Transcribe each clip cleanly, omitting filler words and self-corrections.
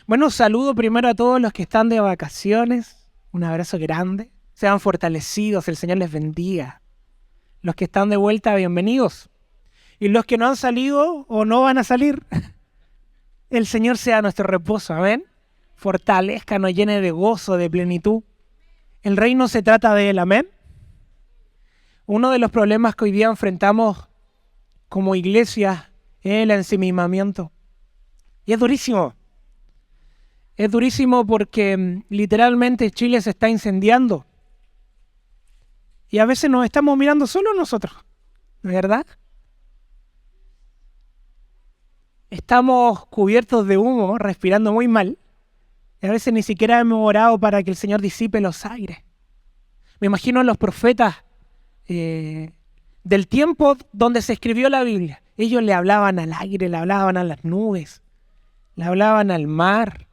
Bueno, saludo primero a todos los que están de vacaciones. Un abrazo grande. Sean fortalecidos, el Señor les bendiga. Los que están de vuelta, bienvenidos. Y los que no han salido o no van a salir, el Señor sea nuestro reposo, amén. Fortalezca, nos llene de gozo, de plenitud. El reino se trata de Él, amén. Uno de los problemas que hoy día enfrentamos como iglesia es el ensimismamiento. Y es durísimo. Es durísimo porque literalmente Chile se está incendiando. Y a veces nos estamos mirando solo nosotros, ¿verdad? Estamos cubiertos de humo, respirando muy mal. Y a veces ni siquiera hemos orado para que el Señor disipe los aires. Me imagino a los profetas del tiempo donde se escribió la Biblia. Ellos le hablaban al aire, le hablaban a las nubes, le hablaban al mar.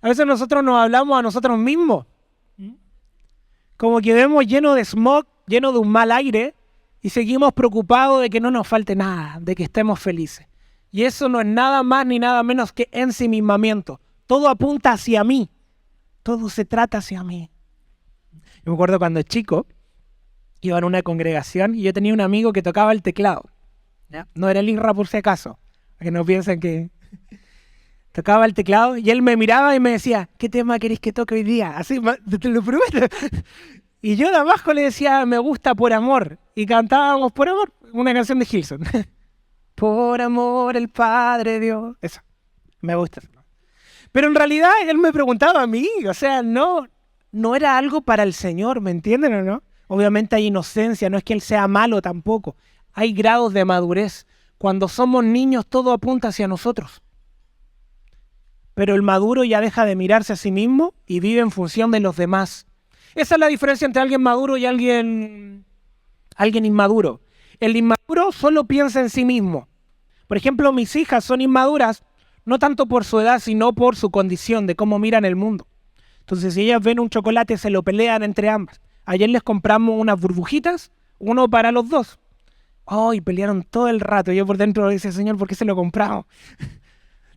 A veces nosotros nos hablamos a nosotros mismos. Como que vemos lleno de smog, lleno de un mal aire, y seguimos preocupados de que no nos falte nada, de que estemos felices. Y eso no es nada más ni nada menos que ensimismamiento. Todo apunta hacia mí. Todo se trata hacia mí. Yo me acuerdo cuando chico, iba en una congregación y yo tenía un amigo que tocaba el teclado. ¿Ya? No era el Isra por si acaso, para que no piensen que... Tocaba el teclado y él me miraba y me decía, ¿qué tema querés que toque hoy día? Así, te lo prometo. Y yo de abajo le decía, me gusta Por Amor. Y cantábamos Por Amor, una canción de Gilson. Por amor el Padre Dios. Eso, me gusta. Pero en realidad él me preguntaba a mí, o sea, no era algo para el Señor, ¿me entienden o no? Obviamente hay inocencia, no es que él sea malo tampoco. Hay grados de madurez. Cuando somos niños todo apunta hacia nosotros. Pero el maduro ya deja de mirarse a sí mismo y vive en función de los demás. Esa es la diferencia entre alguien maduro y alguien inmaduro. El inmaduro solo piensa en sí mismo. Por ejemplo, mis hijas son inmaduras, no tanto por su edad, sino por su condición, de cómo miran el mundo. Entonces, si ellas ven un chocolate, se lo pelean entre ambas. Ayer les compramos unas burbujitas, uno para los dos. Y pelearon todo el rato. Yo por dentro decía, Señor, ¿por qué se lo compramos?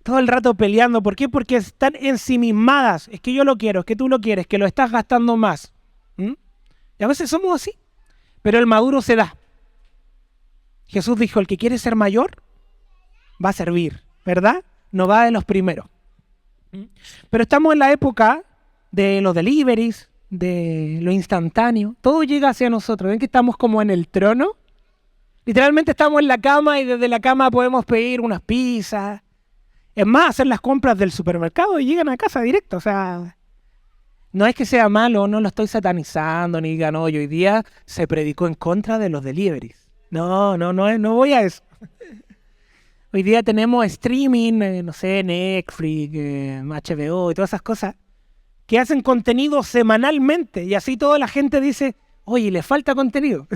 Todo el rato peleando. ¿Por qué? Porque están ensimismadas. Es que yo lo quiero, es que tú lo quieres, que lo estás gastando más. Y a veces somos así. Pero el maduro se da. Jesús dijo, el que quiere ser mayor, va a servir, ¿verdad? No va de los primeros. Pero estamos en la época de los deliveries, de lo instantáneo. Todo llega hacia nosotros. ¿Ven que estamos como en el trono? Literalmente estamos en la cama y desde la cama podemos pedir unas pizzas. Es más, hacer las compras del supermercado y llegan a casa directo. O sea, no es que sea malo, no lo estoy satanizando, ni digan, hoy día se predicó en contra de los deliveries. No voy a eso. Hoy día tenemos streaming, no sé, Netflix, HBO y todas esas cosas que hacen contenido semanalmente y así toda la gente dice, oye, le falta contenido.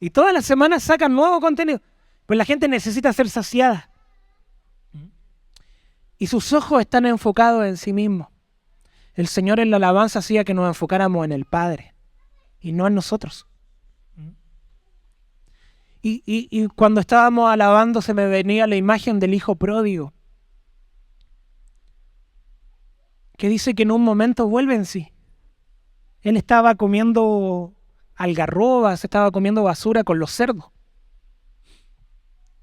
Y todas las semanas sacan nuevo contenido. Pues la gente necesita ser saciada. Y sus ojos están enfocados en sí mismos. El Señor en la alabanza hacía que nos enfocáramos en el Padre y no en nosotros. Y cuando estábamos alabando se me venía la imagen del hijo pródigo, que dice que en un momento vuelve en sí. Él estaba comiendo algarrobas, estaba comiendo basura con los cerdos.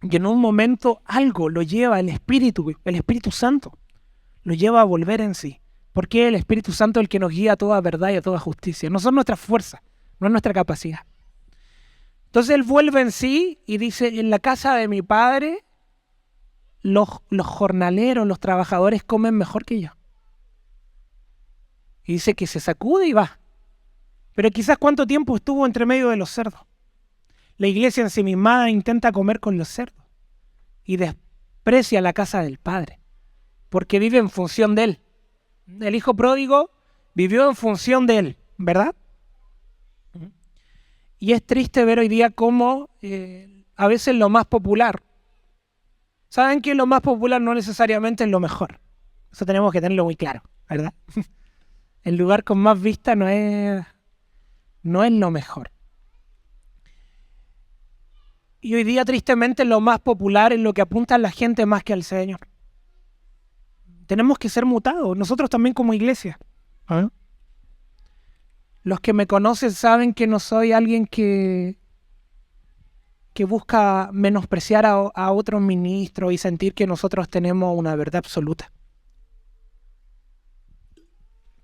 Y en un momento algo lo lleva, el Espíritu Santo, lo lleva a volver en sí. Porque el Espíritu Santo es el que nos guía a toda verdad y a toda justicia. No son nuestras fuerzas, no es nuestra capacidad. Entonces él vuelve en sí y dice, en la casa de mi padre, los jornaleros, los trabajadores comen mejor que yo. Y dice que se sacude y va. Pero quizás cuánto tiempo estuvo entre medio de los cerdos. La iglesia ensimismada intenta comer con los cerdos y desprecia la casa del Padre, porque vive en función de él. El hijo pródigo vivió en función de él, ¿verdad? Y es triste ver hoy día cómo a veces lo más popular, saben que lo más popular no necesariamente es lo mejor. Eso tenemos que tenerlo muy claro, ¿verdad? El lugar con más vista no es lo mejor. Y hoy día, tristemente, lo más popular es lo que apunta a la gente más que al Señor. Tenemos que ser mutados, nosotros también como iglesia. ¿Ah? Los que me conocen saben que no soy alguien que busca menospreciar a otros ministros y sentir que nosotros tenemos una verdad absoluta.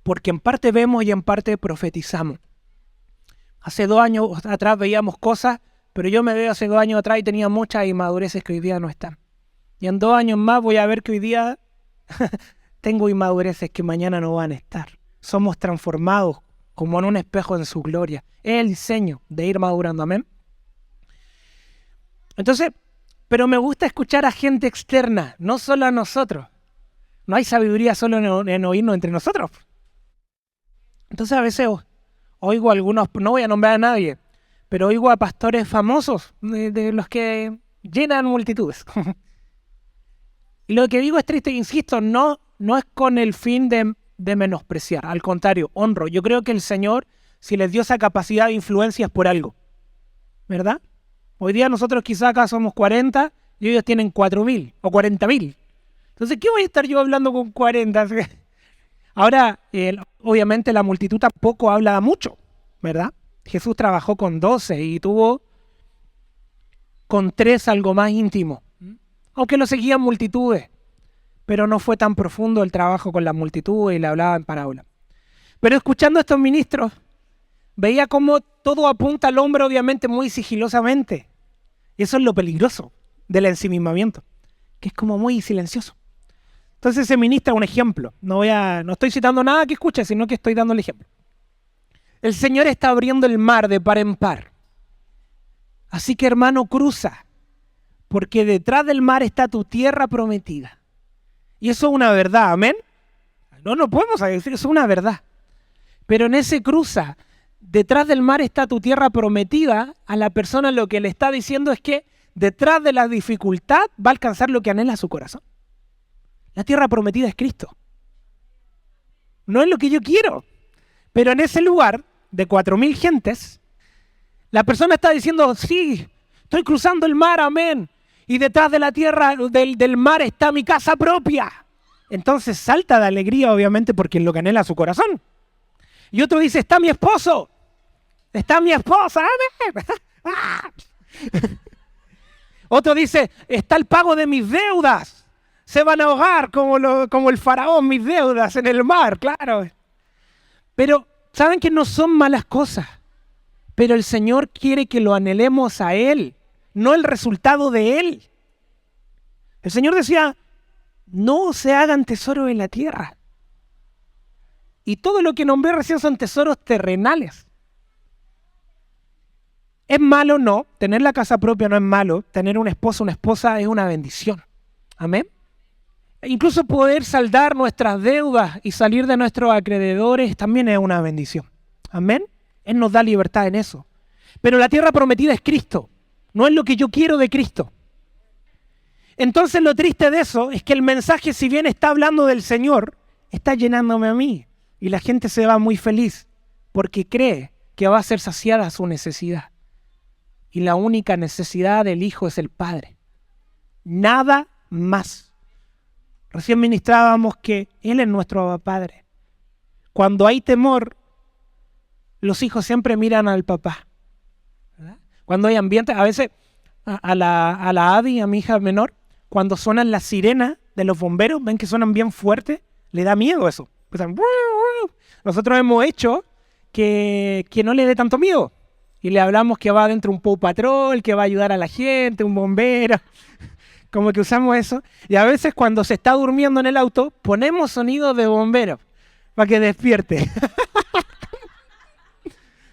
Porque en parte vemos y en parte profetizamos. Hace 2 años atrás veíamos cosas, pero yo me veo hace 2 años atrás y tenía muchas inmadureces que hoy día no están. Y en 2 años más voy a ver que hoy día tengo inmadureces que mañana no van a estar. Somos transformados como en un espejo en su gloria. Es el diseño de ir madurando, amén. Entonces, pero me gusta escuchar a gente externa, no solo a nosotros. No hay sabiduría solo en oírnos entre nosotros. Entonces a veces oigo a algunos, no voy a nombrar a nadie, pero oigo a pastores famosos, de los que llenan multitudes. Y lo que digo es triste, insisto, no es con el fin de menospreciar, al contrario, honro. Yo creo que el Señor, si les dio esa capacidad de influencia es por algo, ¿verdad? Hoy día nosotros quizás acá somos 40 y ellos tienen 4.000 o 40.000. Entonces, ¿qué voy a estar yo hablando con 40? Ahora, obviamente la multitud tampoco habla mucho, ¿verdad? Jesús trabajó con 12 y tuvo con 3 algo más íntimo. Aunque lo seguían multitudes, pero no fue tan profundo el trabajo con la multitud y le hablaba en parábola. Pero escuchando a estos ministros, veía cómo todo apunta al hombre, obviamente muy sigilosamente. Y eso es lo peligroso del ensimismamiento, que es como muy silencioso. Entonces se ministra un ejemplo. No estoy citando nada que escuche, sino que estoy dando el ejemplo. El Señor está abriendo el mar de par en par. Así que, hermano, cruza, porque detrás del mar está tu tierra prometida. Y eso es una verdad, ¿amén? No podemos decir, eso es una verdad. Pero en ese cruza, detrás del mar está tu tierra prometida, a la persona lo que le está diciendo es que detrás de la dificultad va a alcanzar lo que anhela su corazón. La tierra prometida es Cristo. No es lo que yo quiero. Pero en ese lugar de 4.000 gentes, la persona está diciendo, sí, estoy cruzando el mar, amén. Y detrás de la tierra, del mar está mi casa propia. Entonces salta de alegría, obviamente, porque es lo que anhela su corazón. Y otro dice, está mi esposo. Está mi esposa, amén. Otro dice, está el pago de mis deudas. Se van a ahogar como el faraón, mis deudas en el mar, claro. Pero, ¿saben que no son malas cosas? Pero el Señor quiere que lo anhelemos a Él, no el resultado de Él. El Señor decía, no se hagan tesoros en la tierra. Y todo lo que nombré recién son tesoros terrenales. ¿Es malo? No. Tener la casa propia no es malo. Tener un esposo, una esposa es una bendición. Amén. Incluso poder saldar nuestras deudas y salir de nuestros acreedores también es una bendición. Amén. Él nos da libertad en eso. Pero la tierra prometida es Cristo. No es lo que yo quiero de Cristo. Entonces lo triste de eso es que el mensaje, si bien está hablando del Señor, está llenándome a mí. Y la gente se va muy feliz porque cree que va a ser saciada su necesidad. Y la única necesidad del Hijo es el Padre. Nada más. Recién ministrábamos que Él es nuestro Padre. Cuando hay temor, los hijos siempre miran al papá, ¿verdad? Cuando hay ambiente, a veces a la Adi, a mi hija menor, cuando suenan las sirenas de los bomberos, ven que suenan bien fuerte, le da miedo eso. Nosotros hemos hecho que no le dé tanto miedo. Y le hablamos que va adentro un Paw Patrol, que va a ayudar a la gente, un bombero. Como que usamos eso. Y a veces cuando se está durmiendo en el auto, ponemos sonidos de bombero para que despierte.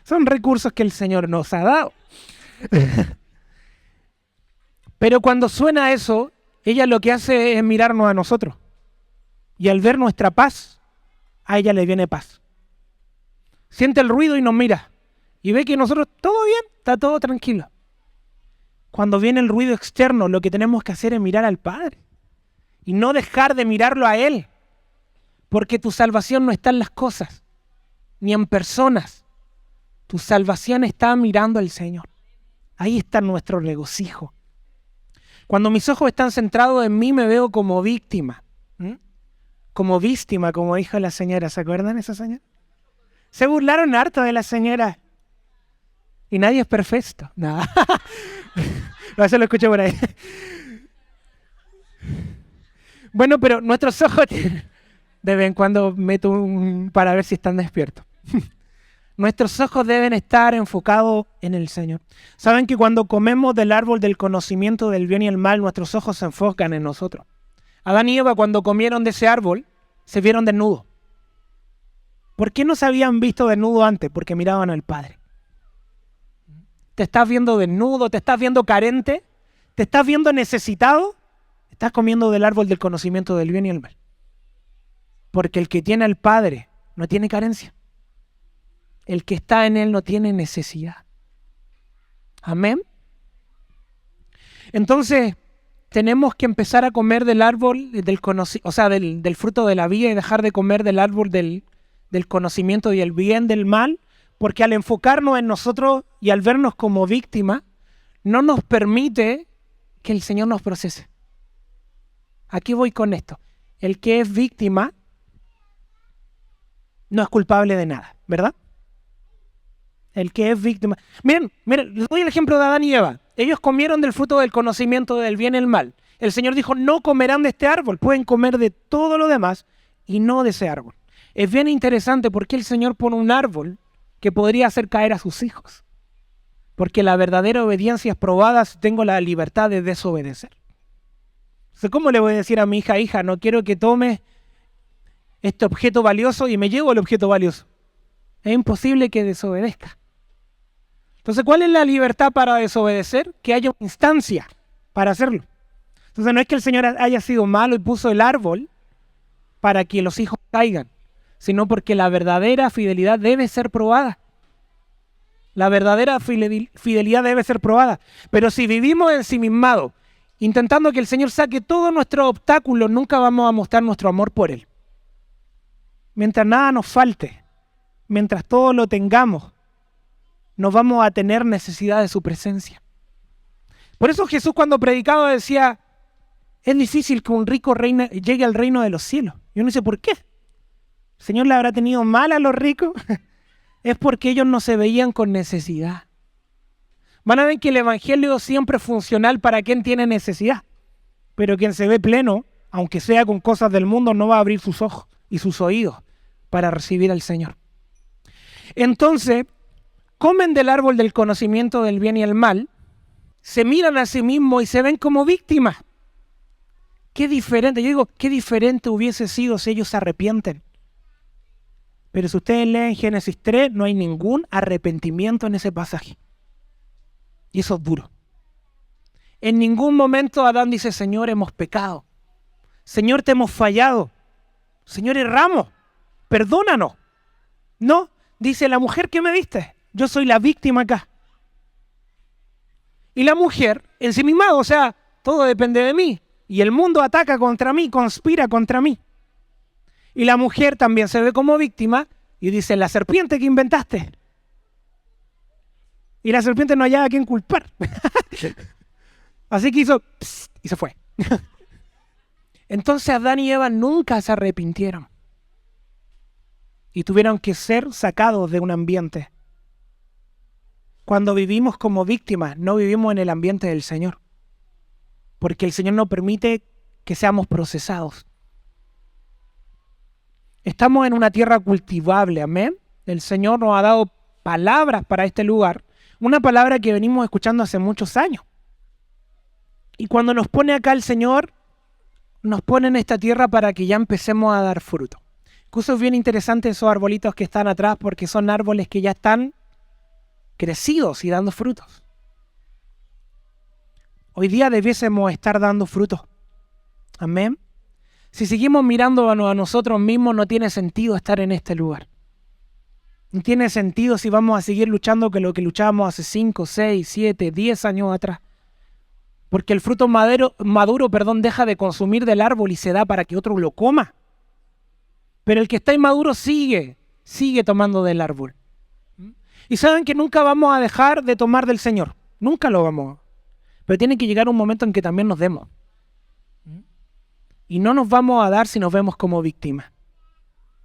Son recursos que el Señor nos ha dado. Pero cuando suena eso, ella lo que hace es mirarnos a nosotros. Y al ver nuestra paz, a ella le viene paz. Siente el ruido y nos mira. Y ve que nosotros, todo bien, está todo tranquilo. Cuando viene el ruido externo, lo que tenemos que hacer es mirar al Padre. Y no dejar de mirarlo a Él. Porque tu salvación no está en las cosas, ni en personas. Tu salvación está mirando al Señor. Ahí está nuestro regocijo. Cuando mis ojos están centrados en mí, me veo como víctima. como víctima, como dijo la señora. ¿Se acuerdan de esa señora? Se burlaron harto de la señora. Y nadie es perfecto. No. No, eso lo escuché por ahí. Bueno, pero nuestros ojos de vez en cuando meto para ver si están despiertos. Nuestros ojos deben estar enfocados en el Señor. ¿Saben que cuando comemos del árbol del conocimiento del bien y el mal, nuestros ojos se enfocan en nosotros? Adán y Eva, cuando comieron de ese árbol, se vieron desnudos. ¿Por qué no se habían visto desnudos antes? Porque miraban al Padre. ¿Te estás viendo desnudo? ¿Te estás viendo carente? ¿Te estás viendo necesitado? Estás comiendo del árbol del conocimiento del bien y el mal. Porque el que tiene al Padre no tiene carencia. El que está en Él no tiene necesidad. Amén. Entonces, tenemos que empezar a comer del árbol del fruto de la vida y dejar de comer del árbol del conocimiento y el bien del mal, porque al enfocarnos en nosotros y al vernos como víctimas, no nos permite que el Señor nos procese. Aquí voy con esto. El que es víctima no es culpable de nada, ¿verdad? El que es víctima. Miren, les doy el ejemplo de Adán y Eva. Ellos comieron del fruto del conocimiento del bien y el mal. El Señor dijo, no comerán de este árbol, pueden comer de todo lo demás y no de ese árbol. Es bien interesante porque el Señor pone un árbol que podría hacer caer a sus hijos. Porque la verdadera obediencia es probada si tengo la libertad de desobedecer. Entonces, ¿cómo le voy a decir a mi hija, no quiero que tome este objeto valioso y me llevo el objeto valioso? Es imposible que desobedezca. Entonces, ¿cuál es la libertad para desobedecer? Que haya una instancia para hacerlo. Entonces, no es que el Señor haya sido malo y puso el árbol para que los hijos caigan, sino porque la verdadera fidelidad debe ser probada. La verdadera fidelidad debe ser probada. Pero si vivimos ensimismados, intentando que el Señor saque todos nuestros obstáculos, nunca vamos a mostrar nuestro amor por Él. Mientras nada nos falte, mientras todo lo tengamos, no vamos a tener necesidad de su presencia. Por eso Jesús cuando predicaba decía, es difícil que un rico llegue al reino de los cielos. Y uno dice, ¿por qué? ¿El Señor le habrá tenido mal a los ricos? Es porque ellos no se veían con necesidad. Van a ver que el evangelio siempre es funcional para quien tiene necesidad. Pero quien se ve pleno, aunque sea con cosas del mundo, no va a abrir sus ojos y sus oídos para recibir al Señor. Entonces, comen del árbol del conocimiento del bien y el mal, se miran a sí mismos y se ven como víctimas. Qué diferente, yo digo, qué diferente hubiese sido si ellos se arrepienten. Pero si ustedes leen Génesis 3, no hay ningún arrepentimiento en ese pasaje. Y eso es duro. En ningún momento Adán dice, Señor, hemos pecado. Señor, te hemos fallado. Señor, erramos. Perdónanos. No, dice la mujer que me diste. Yo soy la víctima acá. Y la mujer, ensimismada, o sea, todo depende de mí. Y el mundo ataca contra mí, conspira contra mí. Y la mujer también se ve como víctima y dice, la serpiente que inventaste. Y la serpiente no hallaba a quién culpar. Así que hizo pss, y se fue. Entonces Adán y Eva nunca se arrepintieron. Y tuvieron que ser sacados de un ambiente. Cuando vivimos como víctimas, no vivimos en el ambiente del Señor. Porque el Señor no permite que seamos procesados. Estamos en una tierra cultivable, amén. El Señor nos ha dado palabras para este lugar. Una palabra que venimos escuchando hace muchos años. Y cuando nos pone acá el Señor, nos pone en esta tierra para que ya empecemos a dar fruto. Incluso es bien interesante esos arbolitos que están atrás porque son árboles que ya están crecidos y dando frutos. Hoy día debiésemos estar dando frutos. Amén. Si seguimos mirándonos a nosotros mismos, no tiene sentido estar en este lugar. No tiene sentido si vamos a seguir luchando con lo que luchábamos hace 5, 6, 7, 10 años atrás. Porque el fruto maduro, deja de consumir del árbol y se da para que otro lo coma. Pero el que está inmaduro sigue tomando del árbol. Y saben que nunca vamos a dejar de tomar del Señor. Nunca lo vamos. Pero tiene que llegar un momento en que también nos demos. Y no nos vamos a dar si nos vemos como víctimas.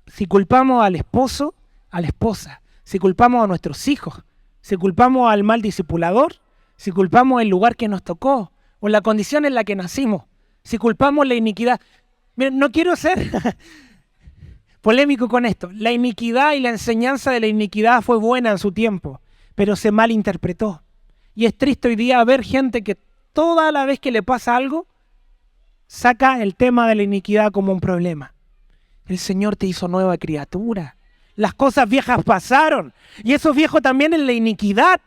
Si culpamos al esposo, a la esposa, si culpamos a nuestros hijos, si culpamos al mal discipulador, si culpamos el lugar que nos tocó o la condición en la que nacimos, si culpamos la iniquidad. Miren, no quiero ser polémico con esto. La iniquidad y la enseñanza de la iniquidad fue buena en su tiempo, pero se malinterpretó. Y es triste hoy día ver gente que toda la vez que le pasa algo, saca el tema de la iniquidad como un problema. El Señor te hizo nueva criatura. Las cosas viejas pasaron. Y eso viejo también es la iniquidad.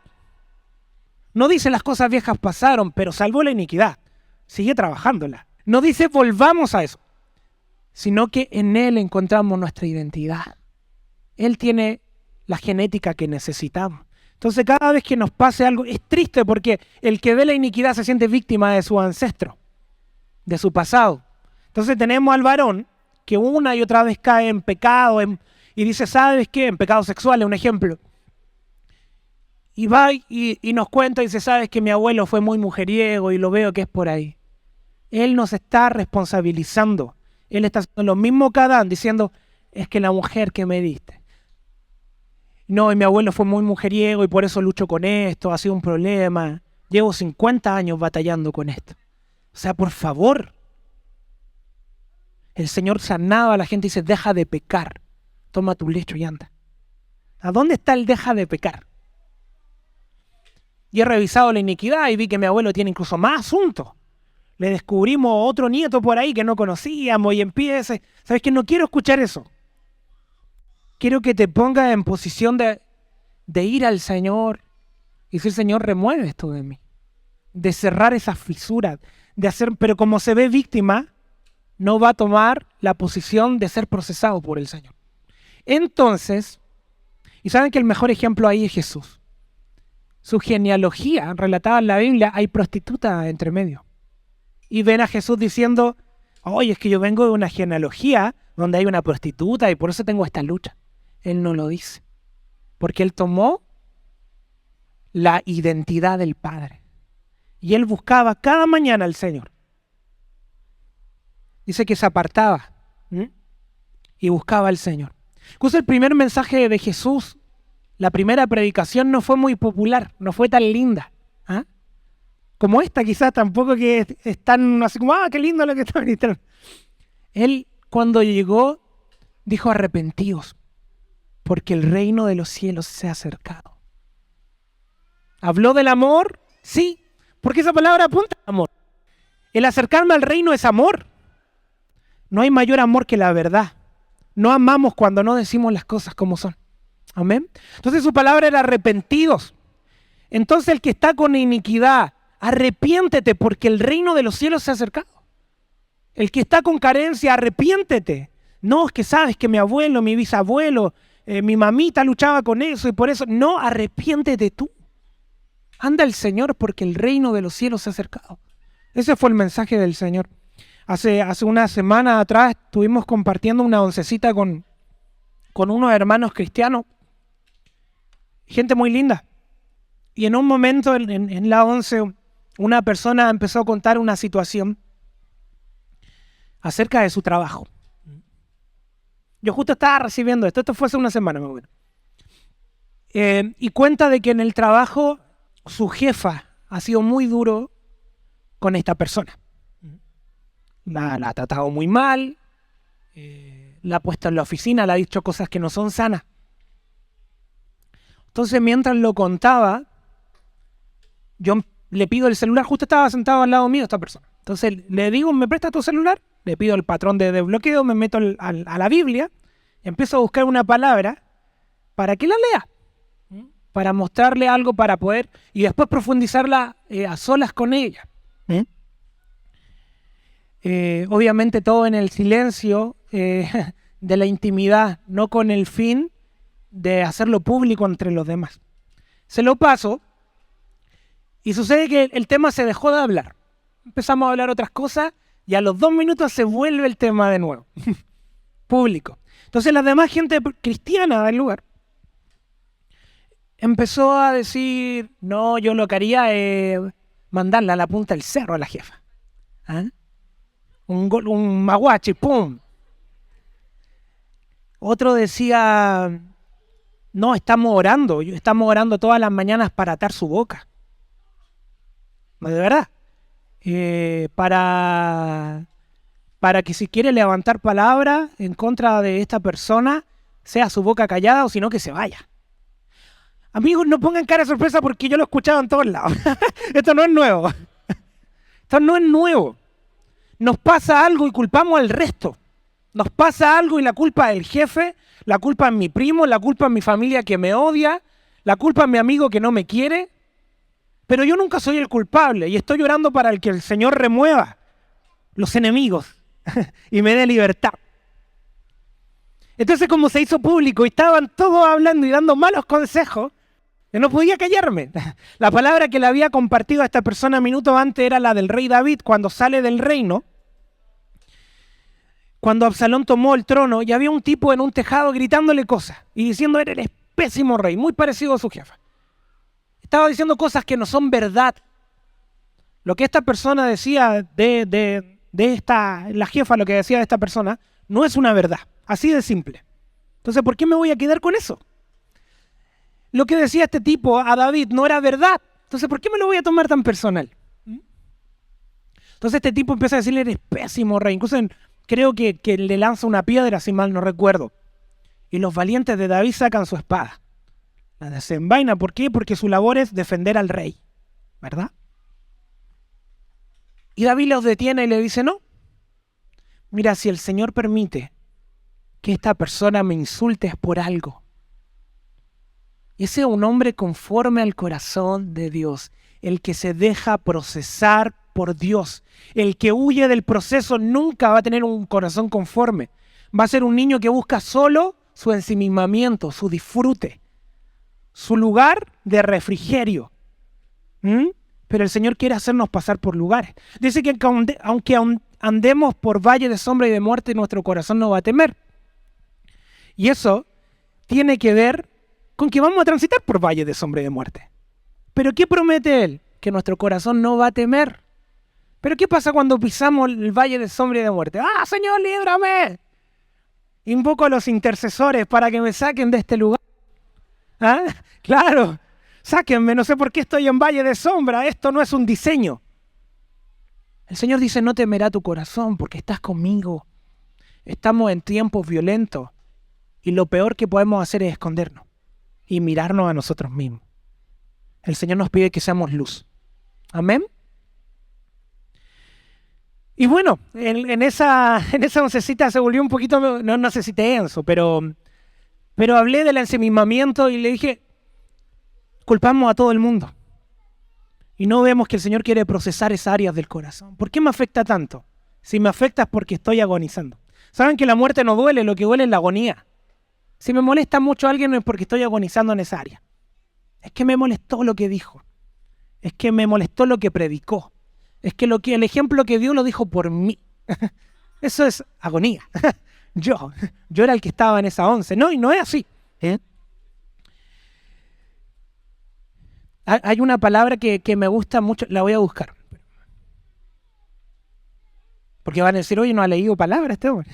No dice las cosas viejas pasaron, pero salvó la iniquidad. Sigue trabajándola. No dice volvamos a eso, sino que en Él encontramos nuestra identidad. Él tiene la genética que necesitamos. Entonces cada vez que nos pase algo, es triste porque el que ve la iniquidad se siente víctima de su ancestro, de su pasado. Entonces tenemos al varón que una y otra vez cae en pecado y dice, ¿sabes qué? En pecado sexual es un ejemplo. Y va y nos cuenta y dice, ¿sabes que mi abuelo fue muy mujeriego y lo veo que es por ahí? Él nos está responsabilizando. Él está haciendo lo mismo que Adán, diciendo, es que la mujer que me diste. No, y mi abuelo fue muy mujeriego y por eso lucho con esto, ha sido un problema. Llevo 50 años batallando con esto. O sea, por favor. El Señor sanaba a la gente y dice, deja de pecar. Toma tu lecho y anda. ¿A dónde está el deja de pecar? Y he revisado la iniquidad y vi que mi abuelo tiene incluso más asuntos. Le descubrimos otro nieto por ahí que no conocíamos y empieza. ¿Sabes qué? No quiero escuchar eso. Quiero que te pongas en posición de ir al Señor y decir, Señor, remueve esto de mí. De cerrar esas fisuras, de hacer, pero como se ve víctima, no va a tomar la posición de ser procesado por el Señor. Entonces, y saben que el mejor ejemplo ahí es Jesús. Su genealogía relatada en la Biblia, hay prostituta entre medio. Y ven a Jesús diciendo, oye, es que yo vengo de una genealogía donde hay una prostituta y por eso tengo esta lucha. Él no lo dice, porque él tomó la identidad del Padre. Y él buscaba cada mañana al Señor. Dice que se apartaba y buscaba al Señor. Incluso el primer mensaje de Jesús, la primera predicación no fue muy popular, no fue tan linda. ¿Ah? Como esta quizás tampoco que es tan así como, qué lindo lo que está ministrando. Él cuando llegó dijo arrepentidos, porque el reino de los cielos se ha acercado. ¿Habló del amor? Sí, porque esa palabra apunta al amor. El acercarme al reino es amor. No hay mayor amor que la verdad. No amamos cuando no decimos las cosas como son. Amén. Entonces su palabra era arrepentidos. Entonces el que está con iniquidad, arrepiéntete porque el reino de los cielos se ha acercado. El que está con carencia, arrepiéntete. No, es que sabes que mi abuelo, mi bisabuelo, mi mamita luchaba con eso y por eso. No, arrepiéntete tú. Anda el Señor porque el reino de los cielos se ha acercado. Ese fue el mensaje del Señor. Hace una semana atrás estuvimos compartiendo una oncecita con unos hermanos cristianos. Gente muy linda. Y en un momento en la once, una persona empezó a contar una situación acerca de su trabajo. Yo justo estaba recibiendo esto fue hace una semana más o menos. Y cuenta de que en el trabajo su jefa ha sido muy duro con esta persona. La ha tratado muy mal, la ha puesto en la oficina, le ha dicho cosas que no son sanas. Entonces mientras lo contaba, yo le pido el celular, justo estaba sentado al lado mío esta persona. Entonces le digo, ¿me prestas tu celular? Le pido el patrón de desbloqueo, me meto a la Biblia, empiezo a buscar una palabra para que la lea, para mostrarle algo para poder, y después profundizarla a solas con ella. Obviamente todo en el silencio de la intimidad, no con el fin de hacerlo público entre los demás. Se lo paso y sucede que el tema se dejó de hablar. Empezamos a hablar otras cosas y a los 2 minutos se vuelve el tema de nuevo, público. Entonces la demás gente cristiana del lugar empezó a decir, no, yo lo que haría es mandarla a la punta del cerro a la jefa. ¿Ah? un maguachi, ¡pum! Otro decía, no, estamos orando todas las mañanas para atar su boca. No, de verdad. Para que si quiere levantar palabra en contra de esta persona, sea su boca callada o si no que se vaya. Amigos, no pongan cara de sorpresa porque yo lo he escuchado en todos lados. Esto no es nuevo. Esto no es nuevo. Nos pasa algo y culpamos al resto. Nos pasa algo y la culpa es el jefe, la culpa es mi primo, la culpa es mi familia que me odia, la culpa es mi amigo que no me quiere. Pero yo nunca soy el culpable y estoy orando para el que el Señor remueva los enemigos y me dé libertad. Entonces, como se hizo público y estaban todos hablando y dando malos consejos, yo no podía callarme. La palabra que le había compartido a esta persona minutos antes era la del rey David cuando sale del reino. Cuando Absalón tomó el trono y había un tipo en un tejado gritándole cosas y diciendo eres pésimo rey, muy parecido a su jefa. Estaba diciendo cosas que no son verdad. Lo que esta persona decía la jefa, lo que decía de esta persona, no es una verdad. Así de simple. Entonces, ¿por qué me voy a quedar con eso? Lo que decía este tipo a David no era verdad. Entonces, ¿por qué me lo voy a tomar tan personal? Entonces este tipo empieza a decirle, eres pésimo rey. Incluso creo que le lanza una piedra, si mal no recuerdo. Y los valientes de David sacan su espada. La desenvaina. ¿Por qué? Porque su labor es defender al rey. ¿Verdad? Y David los detiene y le dice, no. Mira, si el Señor permite que esta persona me insulte es por algo. Y ese es un hombre conforme al corazón de Dios. El que se deja procesar por Dios. El que huye del proceso nunca va a tener un corazón conforme. Va a ser un niño que busca solo su ensimismamiento, su disfrute, su lugar de refrigerio. Pero el Señor quiere hacernos pasar por lugares. Dice que aunque andemos por valle de sombra y de muerte, nuestro corazón no va a temer. Y eso tiene que ver con que vamos a transitar por valle de sombra y de muerte. ¿Pero qué promete Él? Que nuestro corazón no va a temer. ¿Pero qué pasa cuando pisamos el valle de sombra y de muerte? ¡Ah, Señor, líbrame! Invoco a los intercesores para que me saquen de este lugar. ¿Ah? Claro, sáquenme, no sé por qué estoy en valle de sombra, esto no es un diseño. El Señor dice, no temerá tu corazón porque estás conmigo. Estamos en tiempos violentos y lo peor que podemos hacer es escondernos y mirarnos a nosotros mismos. El Señor nos pide que seamos luz. Amén. Y bueno, en esa oncecita se volvió un poquito, no sé si tenso, pero hablé del ensimismamiento y le dije, culpamos a todo el mundo. Y no vemos que el Señor quiere procesar esas áreas del corazón. ¿Por qué me afecta tanto? Si me afecta es porque estoy agonizando. ¿Saben que la muerte no duele? Lo que duele es la agonía. Si me molesta mucho a alguien no es porque estoy agonizando en esa área. Es que me molestó lo que dijo. Es que me molestó lo que predicó. Es que el ejemplo que dio lo dijo por mí. Eso es agonía. Yo era el que estaba en esa once. No, y no es así. Hay una palabra que me gusta mucho, la voy a buscar. Porque van a decir, oye, no ha leído palabras este hombre.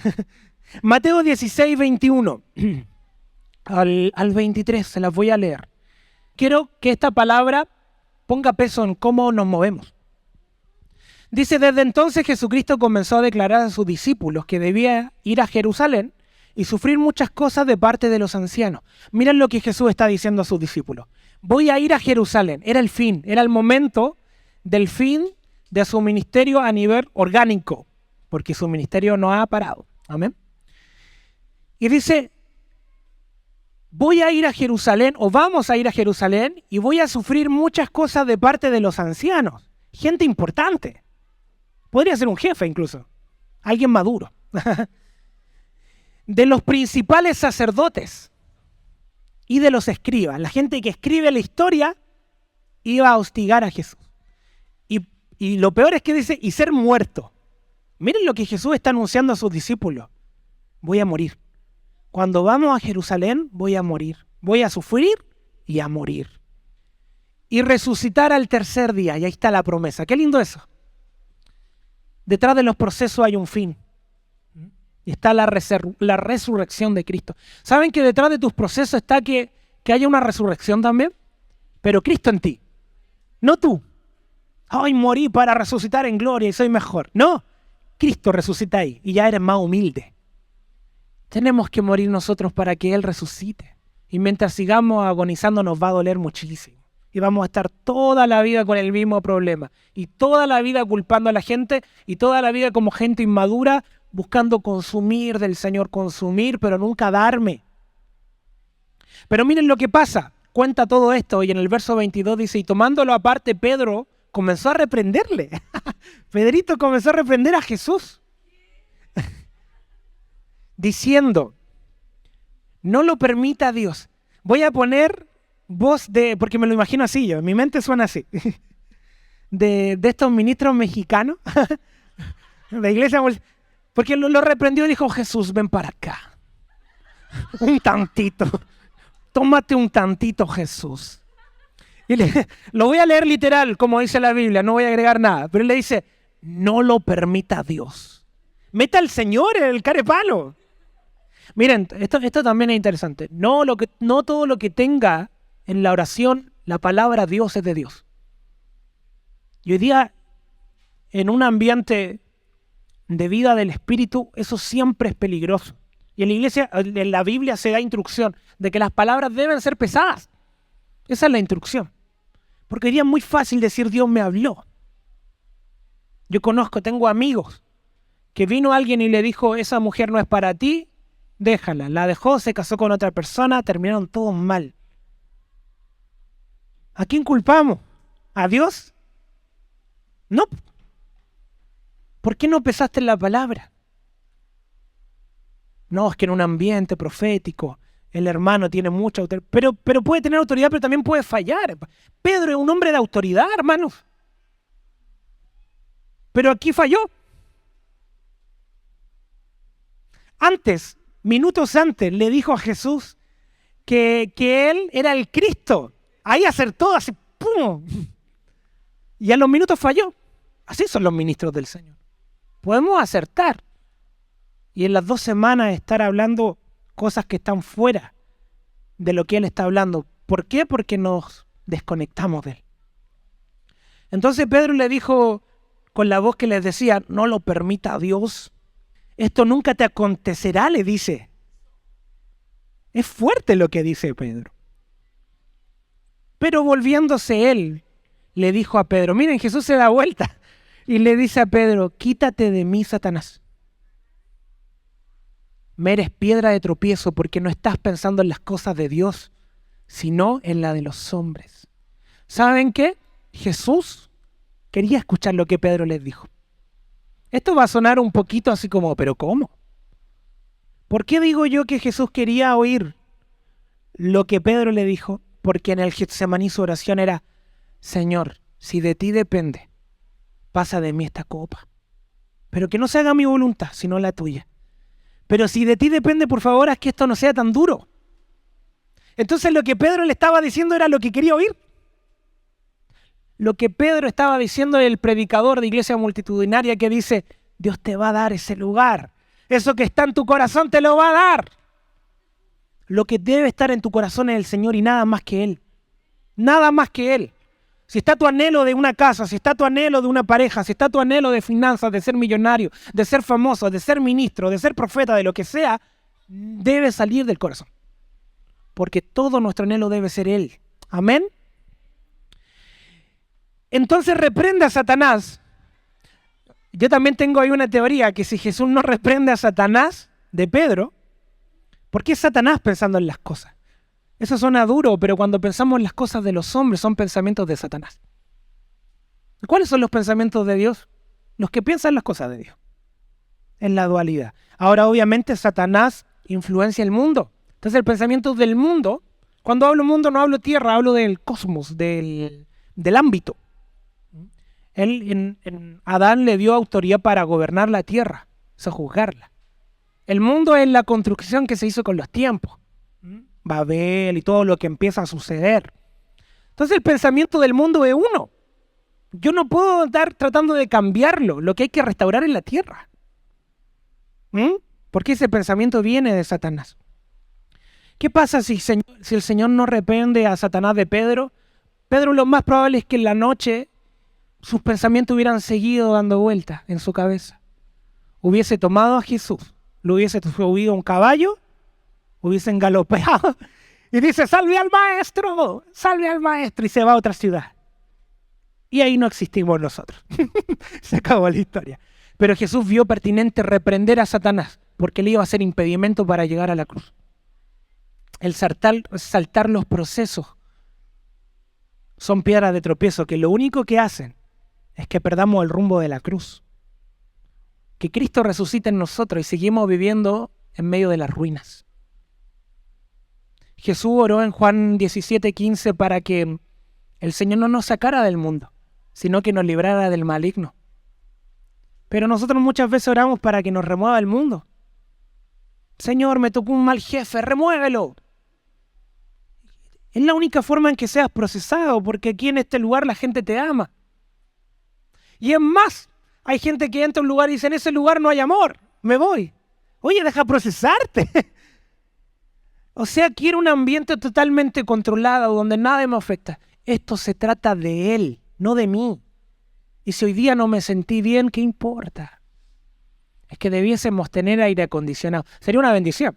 Mateo 16, 21 al 23, se las voy a leer. Quiero que esta palabra ponga peso en cómo nos movemos. Dice, desde entonces Jesucristo comenzó a declarar a sus discípulos que debía ir a Jerusalén y sufrir muchas cosas de parte de los ancianos. Miren lo que Jesús está diciendo a sus discípulos. Voy a ir a Jerusalén. Era el fin, era el momento del fin de su ministerio a nivel orgánico, porque su ministerio no ha parado. Amén. Y dice, voy a ir a Jerusalén, o vamos a ir a Jerusalén, y voy a sufrir muchas cosas de parte de los ancianos. Gente importante. Podría ser un jefe incluso. Alguien maduro. De los principales sacerdotes y de los escribas. La gente que escribe la historia iba a hostigar a Jesús. Y lo peor es que dice, y ser muerto. Miren lo que Jesús está anunciando a sus discípulos. Voy a morir. Cuando vamos a Jerusalén, voy a morir. Voy a sufrir y a morir. Y resucitar al tercer día. Y ahí está la promesa. Qué lindo eso. detrás de los procesos hay un fin. Y está la resurrección de Cristo. ¿Saben que detrás de tus procesos está que haya una resurrección también? Pero Cristo en ti, no tú. Ay, morí para resucitar en gloria y soy mejor. No, Cristo resucita ahí y ya eres más humilde. Tenemos que morir nosotros para que Él resucite. Y mientras sigamos agonizando nos va a doler muchísimo. Y vamos a estar toda la vida con el mismo problema. Y toda la vida culpando a la gente. Y toda la vida como gente inmadura buscando consumir del Señor. Consumir, pero nunca darme. Pero miren lo que pasa. Cuenta todo esto y en el verso 22 dice, y tomándolo aparte, Pedro comenzó a reprenderle. Pedrito comenzó a reprender a Jesús. Diciendo, no lo permita Dios. Voy a poner voz de, porque me lo imagino así yo, en mi mente suena así. De estos ministros mexicanos, de iglesia, porque lo reprendió y dijo, Jesús, ven para acá. Un tantito. Tómate un tantito, Jesús. Y lo voy a leer literal, como dice la Biblia, no voy a agregar nada. Pero él le dice, no lo permita Dios. Meta al Señor en el carepalo. Miren, esto también es interesante. No todo lo que tenga en la oración, la palabra Dios es de Dios. Y hoy día, en un ambiente de vida del Espíritu, eso siempre es peligroso. Y en la iglesia, en la Biblia se da instrucción de que las palabras deben ser pesadas. Esa es la instrucción. Porque hoy día es muy fácil decir Dios me habló. Yo tengo amigos que vino alguien y le dijo, esa mujer no es para ti, déjala. La dejó, se casó con otra persona, terminaron todos mal. ¿A quién culpamos? ¿A Dios? No. ¿Por qué no pesaste en la palabra? No, es que en un ambiente profético el hermano tiene mucha autoridad. Pero puede tener autoridad, pero también puede fallar. Pedro es un hombre de autoridad, hermanos. Pero aquí falló. Minutos antes, le dijo a Jesús que él era el Cristo. Ahí acertó, así, ¡pum! Y a los minutos falló. Así son los ministros del Señor. Podemos acertar. Y en las 2 semanas estar hablando cosas que están fuera de lo que Él está hablando. ¿Por qué? Porque nos desconectamos de Él. Entonces Pedro le dijo con la voz que les decía, no lo permita Dios. Esto nunca te acontecerá, le dice. Es fuerte lo que dice Pedro. Pero volviéndose él, le dijo a Pedro, miren, Jesús se da vuelta y le dice a Pedro, quítate de mí, Satanás. Me eres piedra de tropiezo porque no estás pensando en las cosas de Dios, sino en la de los hombres. ¿Saben qué? Jesús quería escuchar lo que Pedro les dijo. Esto va a sonar un poquito así como, ¿pero cómo? ¿Por qué digo yo que Jesús quería oír lo que Pedro le dijo? Porque en el Getsemaní su oración era, Señor, si de ti depende, pasa de mí esta copa. Pero que no se haga mi voluntad, sino la tuya. Pero si de ti depende, por favor, haz que esto no sea tan duro. Entonces lo que Pedro le estaba diciendo era lo que quería oír. Lo que Pedro estaba diciendo el predicador de iglesia multitudinaria que dice, Dios te va a dar ese lugar. Eso que está en tu corazón te lo va a dar. Lo que debe estar en tu corazón es el Señor y nada más que Él. Nada más que Él. Si está tu anhelo de una casa, si está tu anhelo de una pareja, si está tu anhelo de finanzas, de ser millonario, de ser famoso, de ser ministro, de ser profeta, de lo que sea, debe salir del corazón. Porque todo nuestro anhelo debe ser Él. Amén. Entonces reprende a Satanás. Yo también tengo ahí una teoría que si Jesús no reprende a Satanás de Pedro, ¿por qué es Satanás pensando en las cosas? Eso suena duro, pero cuando pensamos en las cosas de los hombres son pensamientos de Satanás. ¿Cuáles son los pensamientos de Dios? Los que piensan las cosas de Dios. En la dualidad. Ahora, obviamente, Satanás influencia el mundo. Entonces, el pensamiento del mundo, cuando hablo mundo no hablo tierra, hablo del cosmos, del ámbito. Adán le dio autoridad para gobernar la tierra, sojuzgarla. El mundo es la construcción que se hizo con los tiempos. Babel y todo lo que empieza a suceder. Entonces el pensamiento del mundo es uno. Yo no puedo estar tratando de cambiarlo. Lo que hay que restaurar es la tierra. Porque ese pensamiento viene de Satanás. ¿Qué pasa si el Señor no reprende a Satanás de Pedro? Pedro, lo más probable es que en la noche sus pensamientos hubieran seguido dando vueltas en su cabeza. Hubiese tomado a Jesús, lo hubiese subido a un caballo, hubiesen galopeado y dice, salve al maestro, y se va a otra ciudad. Y ahí no existimos nosotros. Se acabó la historia. Pero Jesús vio pertinente reprender a Satanás porque le iba a ser impedimento para llegar a la cruz. El saltar los procesos son piedras de tropiezo que lo único que hacen es que perdamos el rumbo de la cruz. Que Cristo resucite en nosotros y seguimos viviendo en medio de las ruinas. Jesús oró en Juan 17:15 para que el Señor no nos sacara del mundo, sino que nos librara del maligno. Pero nosotros muchas veces oramos para que nos remueva el mundo. Señor, me tocó un mal jefe, remuévelo. Es la única forma en que seas procesado, porque aquí en este lugar la gente te ama. Y es más, hay gente que entra a un lugar y dice, en ese lugar no hay amor, me voy. Oye, deja procesarte. O sea, quiero un ambiente totalmente controlado, donde nada me afecta. Esto se trata de Él, no de mí. Y si hoy día no me sentí bien, ¿qué importa? Es que debiésemos tener aire acondicionado. Sería una bendición.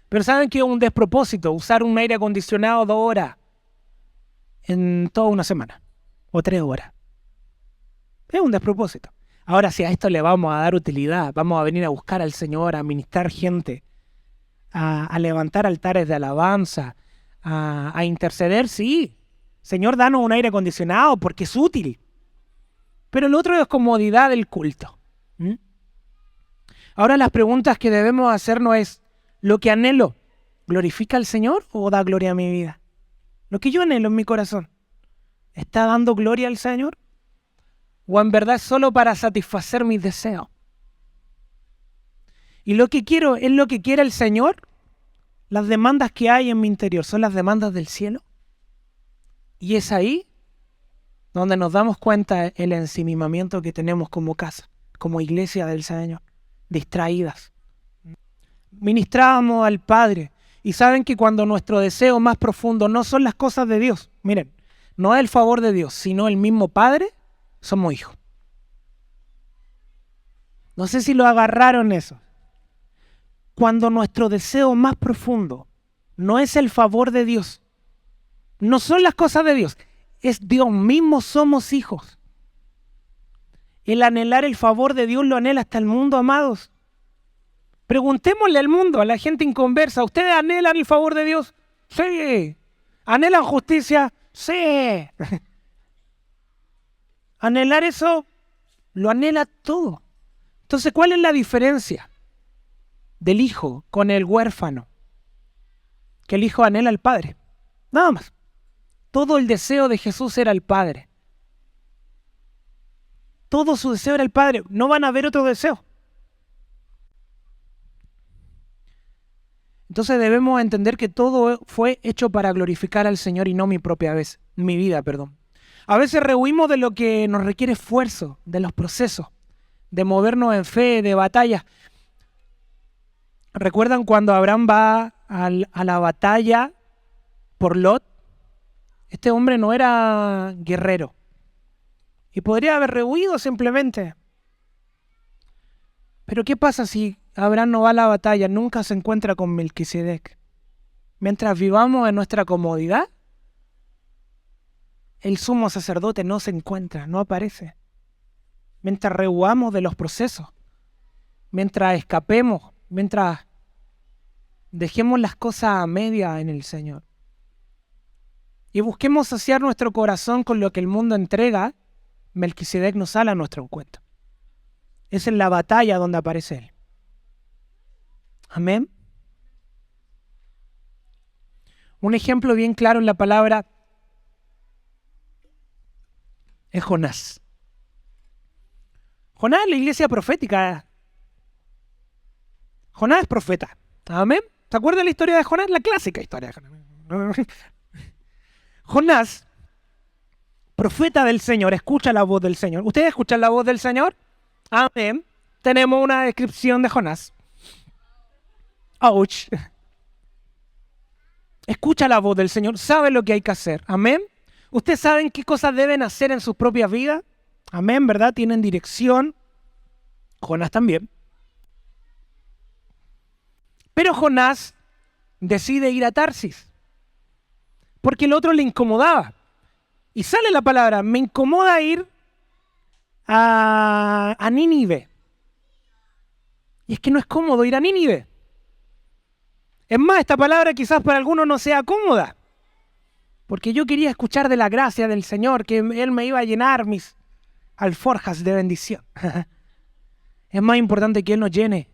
Pero ¿saben qué es un despropósito? Usar un aire acondicionado 2 horas en toda una semana. O 3 horas. Es un despropósito. Ahora, si a esto le vamos a dar utilidad, vamos a venir a buscar al Señor, a ministrar gente, a levantar altares de alabanza, a interceder, sí. Señor, danos un aire acondicionado porque es útil. Pero lo otro es comodidad del culto. Ahora las preguntas que debemos hacernos es, ¿lo que anhelo glorifica al Señor o da gloria a mi vida? Lo que yo anhelo en mi corazón, ¿está dando gloria al Señor? ¿O en verdad es solo para satisfacer mis deseos? ¿Y lo que quiero es lo que quiere el Señor? ¿Las demandas que hay en mi interior son las demandas del cielo? Y es ahí donde nos damos cuenta el ensimismamiento que tenemos como casa, como iglesia del Señor, distraídas. Ministrábamos al Padre y saben que cuando nuestro deseo más profundo no son las cosas de Dios, miren, no es el favor de Dios, sino el mismo Padre, somos hijos. No sé si lo agarraron eso. Cuando nuestro deseo más profundo no es el favor de Dios, no son las cosas de Dios, es Dios mismo, somos hijos. El anhelar el favor de Dios lo anhela hasta el mundo, amados. Preguntémosle al mundo, a la gente inconversa, ¿ustedes anhelan el favor de Dios? Sí. ¿Anhelan justicia? Sí. Anhelar eso, lo anhela todo. Entonces, ¿cuál es la diferencia del hijo con el huérfano? Que el hijo anhela al Padre. Nada más. Todo el deseo de Jesús era el Padre. Todo su deseo era el Padre. No van a haber otro deseo. Entonces debemos entender que todo fue hecho para glorificar al Señor y no mi vida. A veces rehuimos de lo que nos requiere esfuerzo, de los procesos, de movernos en fe, de batallas. ¿Recuerdan cuando Abraham va a la batalla por Lot? Este hombre no era guerrero y podría haber rehuido simplemente. Pero ¿qué pasa si Abraham no va a la batalla, nunca se encuentra con Melquisedec? Mientras vivamos en nuestra comodidad, el sumo sacerdote no se encuentra, no aparece. Mientras rehuamos de los procesos, mientras escapemos, mientras dejemos las cosas a media en el Señor y busquemos saciar nuestro corazón con lo que el mundo entrega, Melquisedec no sale a nuestro encuentro. Es en la batalla donde aparece Él. Amén. Un ejemplo bien claro en la palabra es Jonás. Jonás es la iglesia profética. Jonás es profeta. Amén. ¿Se acuerdan la historia de Jonás? La clásica historia de Jonás. Jonás, profeta del Señor, escucha la voz del Señor. ¿Ustedes escuchan la voz del Señor? Amén. Tenemos una descripción de Jonás. Ouch. Escucha la voz del Señor, sabe lo que hay que hacer. Amén. ¿Ustedes saben qué cosas deben hacer en sus propias vidas? Amén, ¿verdad? Tienen dirección. Jonás también. Pero Jonás decide ir a Tarsis, porque el otro le incomodaba. Y sale la palabra, me incomoda ir a Nínive. Y es que no es cómodo ir a Nínive. Es más, esta palabra quizás para algunos no sea cómoda, porque yo quería escuchar de la gracia del Señor, que Él me iba a llenar mis alforjas de bendición. Es más importante que Él nos llene,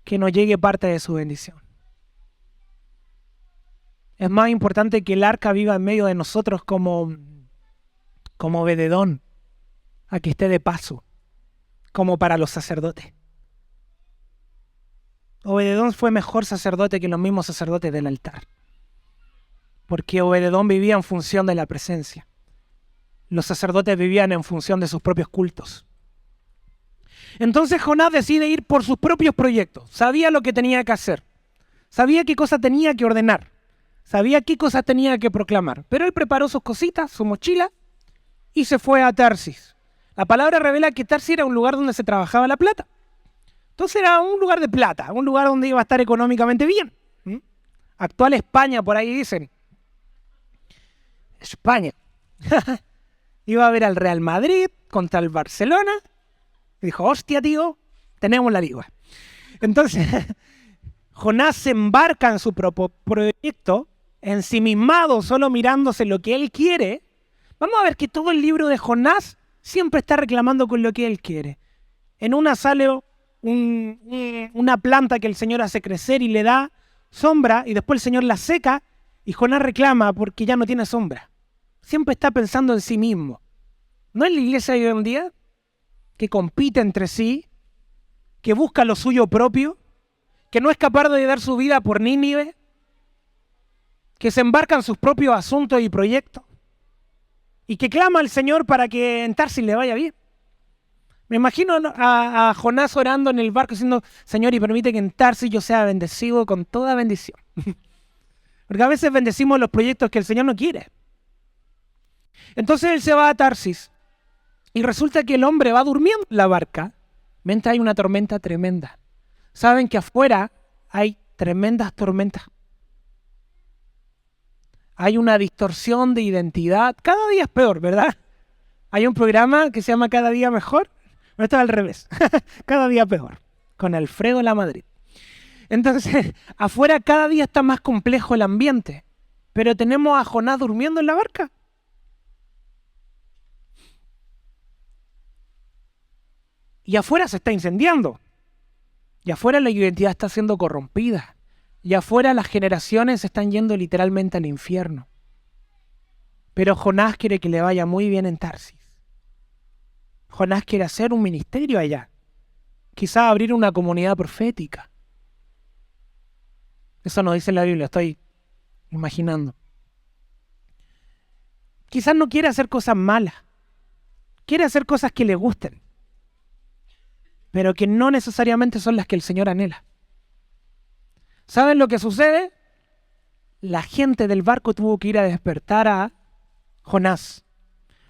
que nos llegue parte de su bendición. Es más importante que el arca viva en medio de nosotros como Obededón, a que esté de paso, como para los sacerdotes. Obededón fue mejor sacerdote que los mismos sacerdotes del altar, porque Obededón vivía en función de la presencia. Los sacerdotes vivían en función de sus propios cultos. Entonces Jonás decide ir por sus propios proyectos. Sabía lo que tenía que hacer. Sabía qué cosas tenía que ordenar. Sabía qué cosas tenía que proclamar. Pero él preparó sus cositas, su mochila, y se fue a Tarsis. La palabra revela que Tarsis era un lugar donde se trabajaba la plata. Entonces era un lugar de plata, un lugar donde iba a estar económicamente bien. Actual España, por ahí dicen. España. Iba a ver al Real Madrid contra el Barcelona. Y dijo, hostia, tío, tenemos la liga. Entonces, Jonás se embarca en su propio proyecto, ensimismado, solo mirándose lo que él quiere. Vamos a ver que todo el libro de Jonás siempre está reclamando con lo que él quiere. En una sale una planta que el Señor hace crecer y le da sombra, y después el Señor la seca, y Jonás reclama porque ya no tiene sombra. Siempre está pensando en sí mismo. ¿No es la iglesia de hoy en día? Que compite entre sí, que busca lo suyo propio, que no es capaz de dar su vida por Nínive, que se embarca en sus propios asuntos y proyectos, y que clama al Señor para que en Tarsis le vaya bien. Me imagino a Jonás orando en el barco diciendo, Señor, y permite que en Tarsis yo sea bendecido con toda bendición. Porque a veces bendecimos los proyectos que el Señor no quiere. Entonces él se va a Tarsis y resulta que el hombre va durmiendo en la barca mientras hay una tormenta tremenda. Saben que afuera hay tremendas tormentas. Hay una distorsión de identidad. Cada día es peor, ¿verdad? Hay un programa que se llama Cada Día Mejor. Pero esto es al revés. Cada día peor. Con Alfredo Lamadrid. Entonces, afuera cada día está más complejo el ambiente. Pero tenemos a Jonás durmiendo en la barca. Y afuera se está incendiando. Y afuera la identidad está siendo corrompida. Y afuera las generaciones se están yendo literalmente al infierno. Pero Jonás quiere que le vaya muy bien en Tarsis. Jonás quiere hacer un ministerio allá. Quizá abrir una comunidad profética. Eso no dice la Biblia, estoy imaginando. Quizás no quiere hacer cosas malas. Quiere hacer cosas que le gusten, pero que no necesariamente son las que el Señor anhela. ¿Saben lo que sucede? La gente del barco tuvo que ir a despertar a Jonás.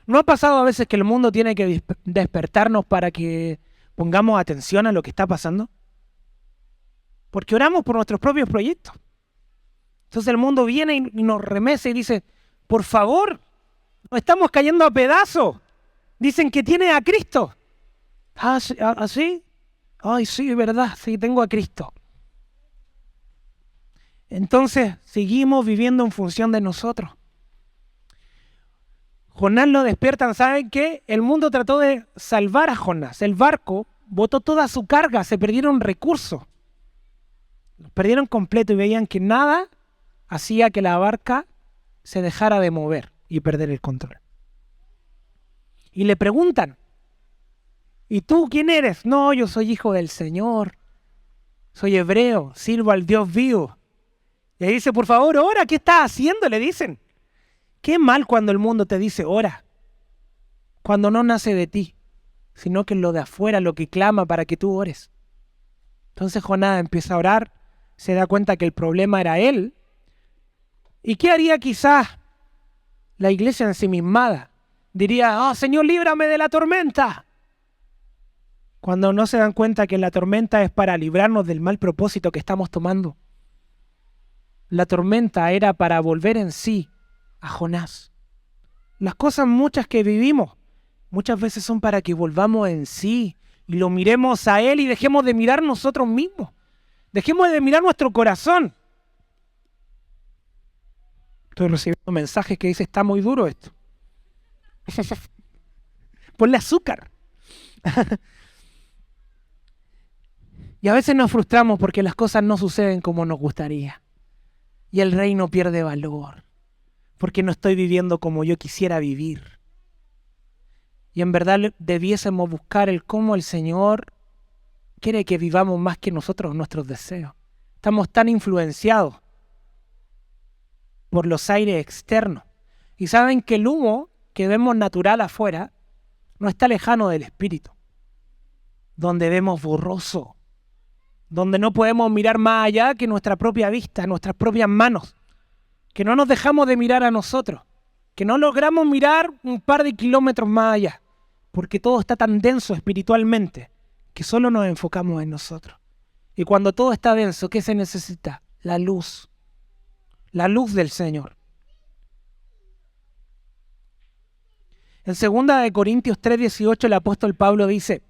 ¿No ha pasado a veces que el mundo tiene que despertarnos para que pongamos atención a lo que está pasando? Porque oramos por nuestros propios proyectos. Entonces el mundo viene y nos remece y dice, por favor, nos estamos cayendo a pedazos. Dicen que tiene a Cristo. ¿Ah, sí? Ay, sí, verdad, sí, tengo a Cristo. Entonces seguimos viviendo en función de nosotros. Jonás lo despiertan, ¿saben qué? El mundo trató de salvar a Jonás. El barco botó toda su carga, se perdieron recursos. Los perdieron completo y veían que nada hacía que la barca se dejara de mover y perder el control. Y le preguntan, ¿y tú quién eres? No, yo soy hijo del Señor. Soy hebreo, sirvo al Dios vivo. Y ahí dice, por favor, ora, ¿qué estás haciendo? Le dicen. Qué mal cuando el mundo te dice ora, cuando no nace de ti, sino que es lo de afuera lo que clama para que tú ores. Entonces Jonás empieza a orar, se da cuenta que el problema era él. ¿Y qué haría quizás la iglesia ensimismada? Diría, oh Señor, líbrame de la tormenta. Cuando no se dan cuenta que la tormenta es para librarnos del mal propósito que estamos tomando. La tormenta era para volver en sí a Jonás. Las cosas muchas que vivimos muchas veces son para que volvamos en sí y lo miremos a Él y dejemos de mirar nosotros mismos. Dejemos de mirar nuestro corazón. Estoy recibiendo mensajes que dicen, está muy duro esto. Ponle azúcar. Y a veces nos frustramos porque las cosas no suceden como nos gustaría. Y el reino pierde valor. Porque no estoy viviendo como yo quisiera vivir. Y en verdad debiésemos buscar el cómo el Señor quiere que vivamos más que nosotros nuestros deseos. Estamos tan influenciados por los aires externos. Y saben que el humo que vemos natural afuera no está lejano del espíritu. Donde vemos borroso. Donde no podemos mirar más allá que nuestra propia vista, nuestras propias manos. Que no nos dejamos de mirar a nosotros. Que no logramos mirar un par de kilómetros más allá. Porque todo está tan denso espiritualmente que solo nos enfocamos en nosotros. Y cuando todo está denso, ¿qué se necesita? La luz. La luz del Señor. En 2 Corintios 3:18 el apóstol Pablo dice,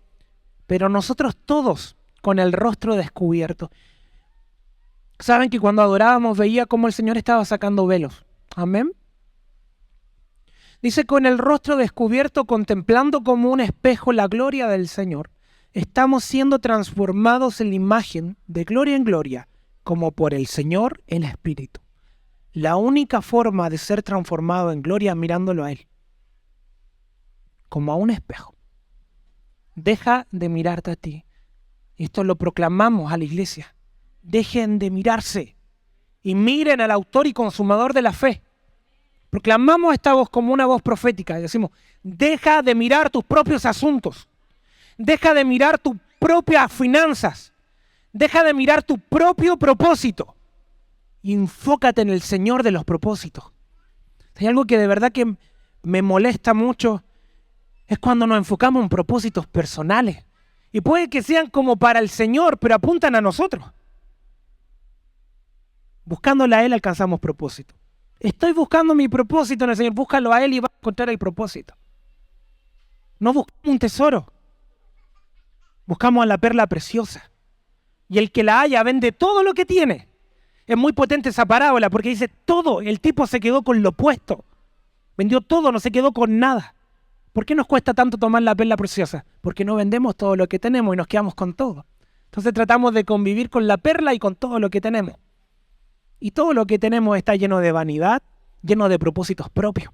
pero nosotros todos con el rostro descubierto. Saben que cuando adorábamos veía cómo el Señor estaba sacando velos. Amén. Dice, con el rostro descubierto, contemplando como un espejo la gloria del Señor, estamos siendo transformados en la imagen de gloria en gloria, como por el Señor el Espíritu. La única forma de ser transformado en gloria es mirándolo a Él, como a un espejo. Deja de mirarte a ti. Esto lo proclamamos a la iglesia. Dejen de mirarse y miren al autor y consumador de la fe. Proclamamos esta voz como una voz profética y decimos, deja de mirar tus propios asuntos. Deja de mirar tus propias finanzas. Deja de mirar tu propio propósito. Y enfócate en el Señor de los propósitos. Hay algo que de verdad que me molesta mucho, es cuando nos enfocamos en propósitos personales. Y puede que sean como para el Señor, pero apuntan a nosotros. Buscándole a Él alcanzamos propósito. Estoy buscando mi propósito en el Señor. Búscalo a Él y vas a encontrar el propósito. No buscamos un tesoro. Buscamos a la perla preciosa. Y el que la haya vende todo lo que tiene. Es muy potente esa parábola porque dice todo. El tipo se quedó con lo puesto. Vendió todo, no se quedó con nada. ¿Por qué nos cuesta tanto tomar la perla preciosa? Porque no vendemos todo lo que tenemos y nos quedamos con todo. Entonces tratamos de convivir con la perla y con todo lo que tenemos. Y todo lo que tenemos está lleno de vanidad, lleno de propósitos propios.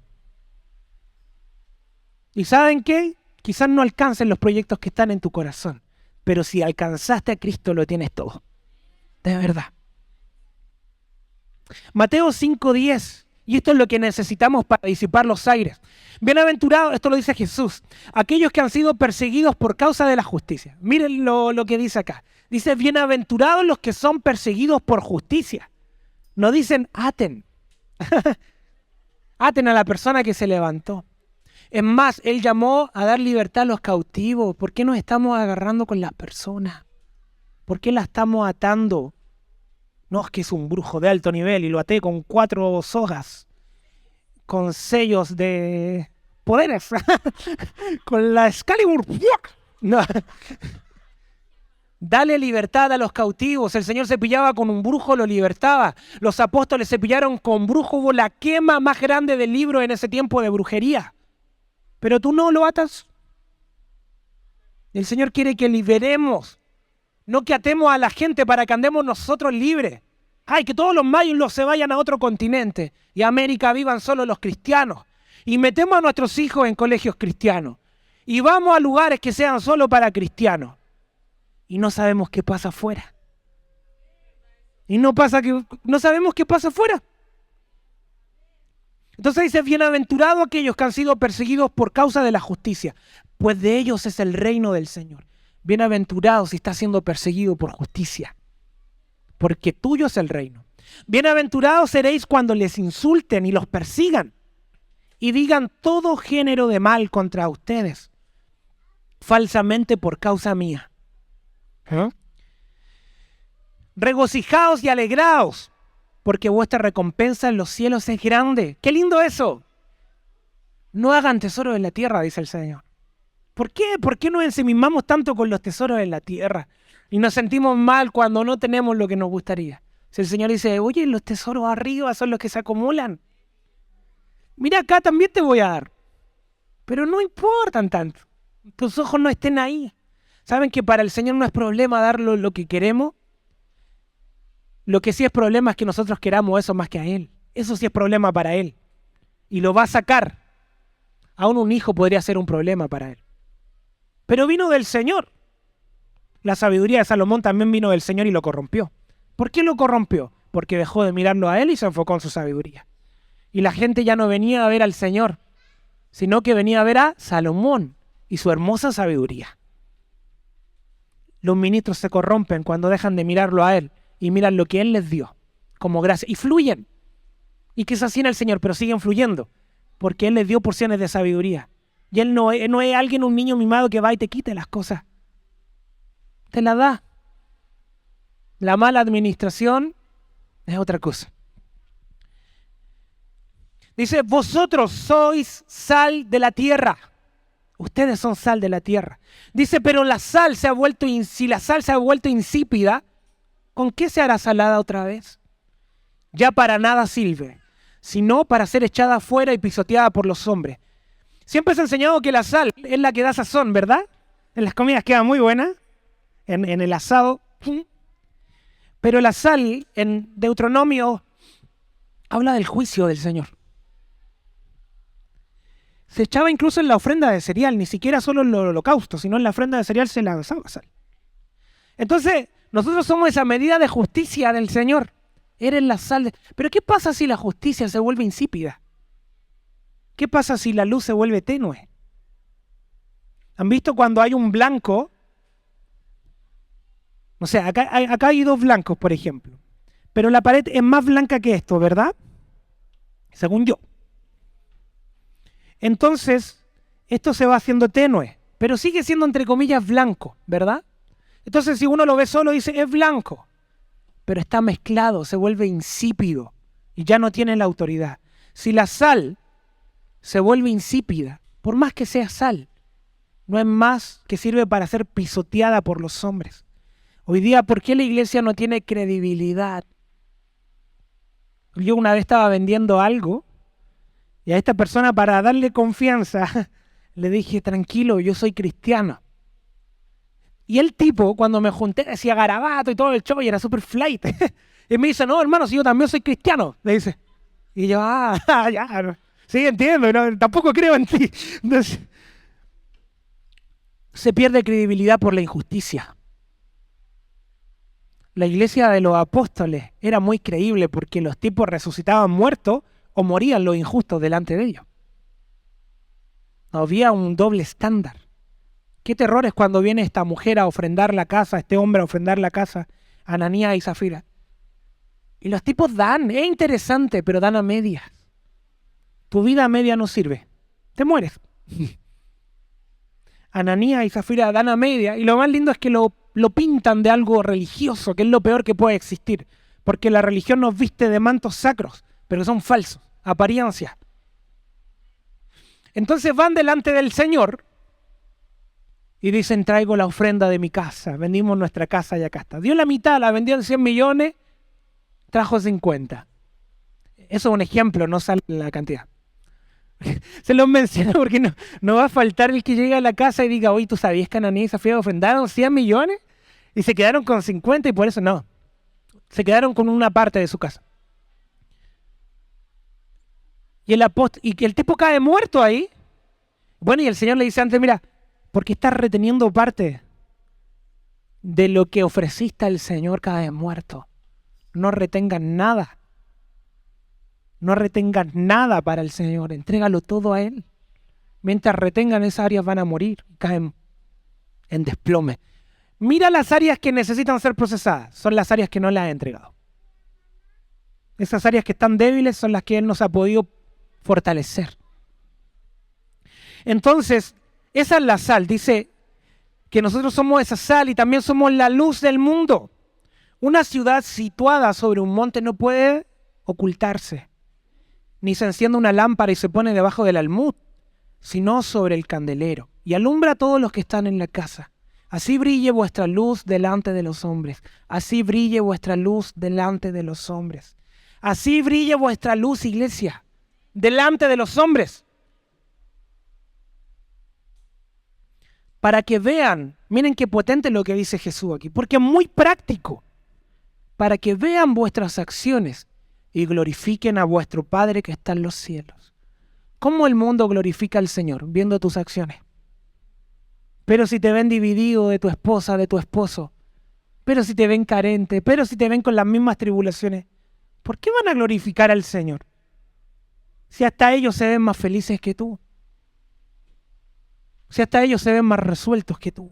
¿Y saben qué? Quizás no alcancen los proyectos que están en tu corazón, pero si alcanzaste a Cristo lo tienes todo. De verdad. Mateo 5:10. Y esto es lo que necesitamos para disipar los aires. Bienaventurados, esto lo dice Jesús, aquellos que han sido perseguidos por causa de la justicia. Miren lo que dice acá. Dice, bienaventurados los que son perseguidos por justicia. No dicen aten. Aten a la persona que se levantó. Es más, Él llamó a dar libertad a los cautivos. ¿Por qué nos estamos agarrando con las personas? ¿Por qué la estamos atando? No, es que es un brujo de alto nivel y lo até con 4 sogas, con sellos de poderes, con la Excalibur. No. Dale libertad a los cautivos. El Señor se pillaba con un brujo, lo libertaba. Los apóstoles se pillaron con brujo. Hubo la quema más grande del libro en ese tiempo de brujería. Pero tú no lo atas. El Señor quiere que liberemos. No que atemos a la gente para que andemos nosotros libres. Ay, que todos los mayos se vayan a otro continente y América vivan solo los cristianos. Y metemos a nuestros hijos en colegios cristianos. Y vamos a lugares que sean solo para cristianos. Y no sabemos qué pasa afuera. Y no sabemos qué pasa afuera. Entonces dice, bienaventurados aquellos que han sido perseguidos por causa de la justicia, pues de ellos es el reino del Señor. Bienaventurado si estás siendo perseguido por justicia, porque tuyo es el reino. Bienaventurados seréis cuando les insulten y los persigan y digan todo género de mal contra ustedes, falsamente por causa mía. Regocijaos y alegraos, porque vuestra recompensa en los cielos es grande. ¡Qué lindo eso! No hagan tesoro en la tierra, dice el Señor. ¿Por qué? ¿Por qué nos ensimismamos tanto con los tesoros en la tierra? Y nos sentimos mal cuando no tenemos lo que nos gustaría. Si el Señor dice, oye, los tesoros arriba son los que se acumulan. Mira, acá también te voy a dar. Pero no importan tanto. Tus ojos no estén ahí. ¿Saben que para el Señor no es problema dar lo que queremos? Lo que sí es problema es que nosotros queramos eso más que a Él. Eso sí es problema para Él. Y lo va a sacar. Aún un hijo podría ser un problema para Él. Pero vino del Señor. La sabiduría de Salomón también vino del Señor y lo corrompió. ¿Por qué lo corrompió? Porque dejó de mirarlo a Él y se enfocó en su sabiduría. Y la gente ya no venía a ver al Señor, sino que venía a ver a Salomón y su hermosa sabiduría. Los ministros se corrompen cuando dejan de mirarlo a Él y miran lo que Él les dio como gracia. Y fluyen. Y que se así en el Señor, pero siguen fluyendo. Porque Él les dio porciones de sabiduría. Y Él no es alguien, un niño mimado que va y te quite las cosas. Te la da. La mala administración es otra cosa. Dice, vosotros sois sal de la tierra. Ustedes son sal de la tierra. Dice, pero la sal se ha vuelto, si la sal se ha vuelto insípida, ¿con qué se hará salada otra vez? Ya para nada sirve, sino para ser echada afuera y pisoteada por los hombres. Siempre se ha enseñado que la sal es la que da sazón, ¿verdad? En las comidas queda muy buena, en el asado. Pero la sal, en Deuteronomio, habla del juicio del Señor. Se echaba incluso en la ofrenda de cereal, ni siquiera solo en el holocausto, sino en la ofrenda de cereal se la usaba sal. Entonces, nosotros somos esa medida de justicia del Señor. Eres la sal. Pero ¿qué pasa si la justicia se vuelve insípida? ¿Qué pasa si la luz se vuelve tenue? ¿Han visto cuando hay un blanco? O sea, acá hay dos blancos, por ejemplo. Pero la pared es más blanca que esto, ¿verdad? Según yo. Entonces, esto se va haciendo tenue, pero sigue siendo entre comillas blanco, ¿verdad? Entonces, si uno lo ve solo, dice, es blanco, pero está mezclado, se vuelve insípido y ya no tiene la autoridad. Si la sal se vuelve insípida, por más que sea sal, no es más que sirve para ser pisoteada por los hombres. Hoy día, ¿por qué la iglesia no tiene credibilidad? Yo una vez estaba vendiendo algo y a esta persona, para darle confianza, le dije, tranquilo, yo soy cristiano. Y el tipo, cuando me junté, decía garabato y todo el show y era súper flight. Y me dice, no, hermano, si yo también soy cristiano, le dice. Y yo, ya, no. Sí, entiendo, no, tampoco creo en ti. Entonces, se pierde credibilidad por la injusticia. La iglesia de los apóstoles era muy creíble porque los tipos resucitaban muertos o morían los injustos delante de ellos. Había un doble estándar. Qué terror es cuando viene esta mujer a ofrendar la casa, este hombre a ofrendar la casa, Ananías y Zafira. Y los tipos dan, es interesante, pero dan a medias. Tu vida a media no sirve, te mueres. Ananías y Zafira dan a media, y lo más lindo es que lo pintan de algo religioso, que es lo peor que puede existir, porque la religión nos viste de mantos sacros, pero son falsos, apariencias. Entonces van delante del Señor y dicen, traigo la ofrenda de mi casa, vendimos nuestra casa y acá está. Dio la mitad, la vendió en 100 millones, trajo 50. Eso es un ejemplo, no sale la cantidad. Se los menciono porque no va a faltar el que llegue a la casa y diga, oye, ¿tú sabías que Ananías y Zafira ofrendaron 100 millones? Y se quedaron con 50 y por eso no. Se quedaron con una parte de su casa. Y que el tipo cae muerto ahí. Bueno, y el Señor le dice antes, mira, porque estás reteniendo parte de lo que ofreciste al Señor, cae muerto. No retengan nada. No retengas nada para el Señor, entrégalo todo a Él. Mientras retengan esas áreas van a morir, caen en desplome. Mira las áreas que necesitan ser procesadas, son las áreas que no las ha entregado. Esas áreas que están débiles son las que Él nos ha podido fortalecer. Entonces, esa es la sal. Dice que nosotros somos esa sal y también somos la luz del mundo. Una ciudad situada sobre un monte no puede ocultarse, ni se enciende una lámpara y se pone debajo del almud, sino sobre el candelero, y alumbra a todos los que están en la casa. Así brille vuestra luz delante de los hombres. Así brille vuestra luz delante de los hombres. Así brille vuestra luz, iglesia, delante de los hombres. Para que vean, miren qué potente lo que dice Jesús aquí, porque es muy práctico. Para que vean vuestras acciones y glorifiquen a vuestro Padre que está en los cielos. ¿Cómo el mundo glorifica al Señor? Viendo tus acciones. Pero si te ven dividido de tu esposa, de tu esposo, pero si te ven carente, pero si te ven con las mismas tribulaciones, ¿por qué van a glorificar al Señor? Si hasta ellos se ven más felices que tú. Si hasta ellos se ven más resueltos que tú.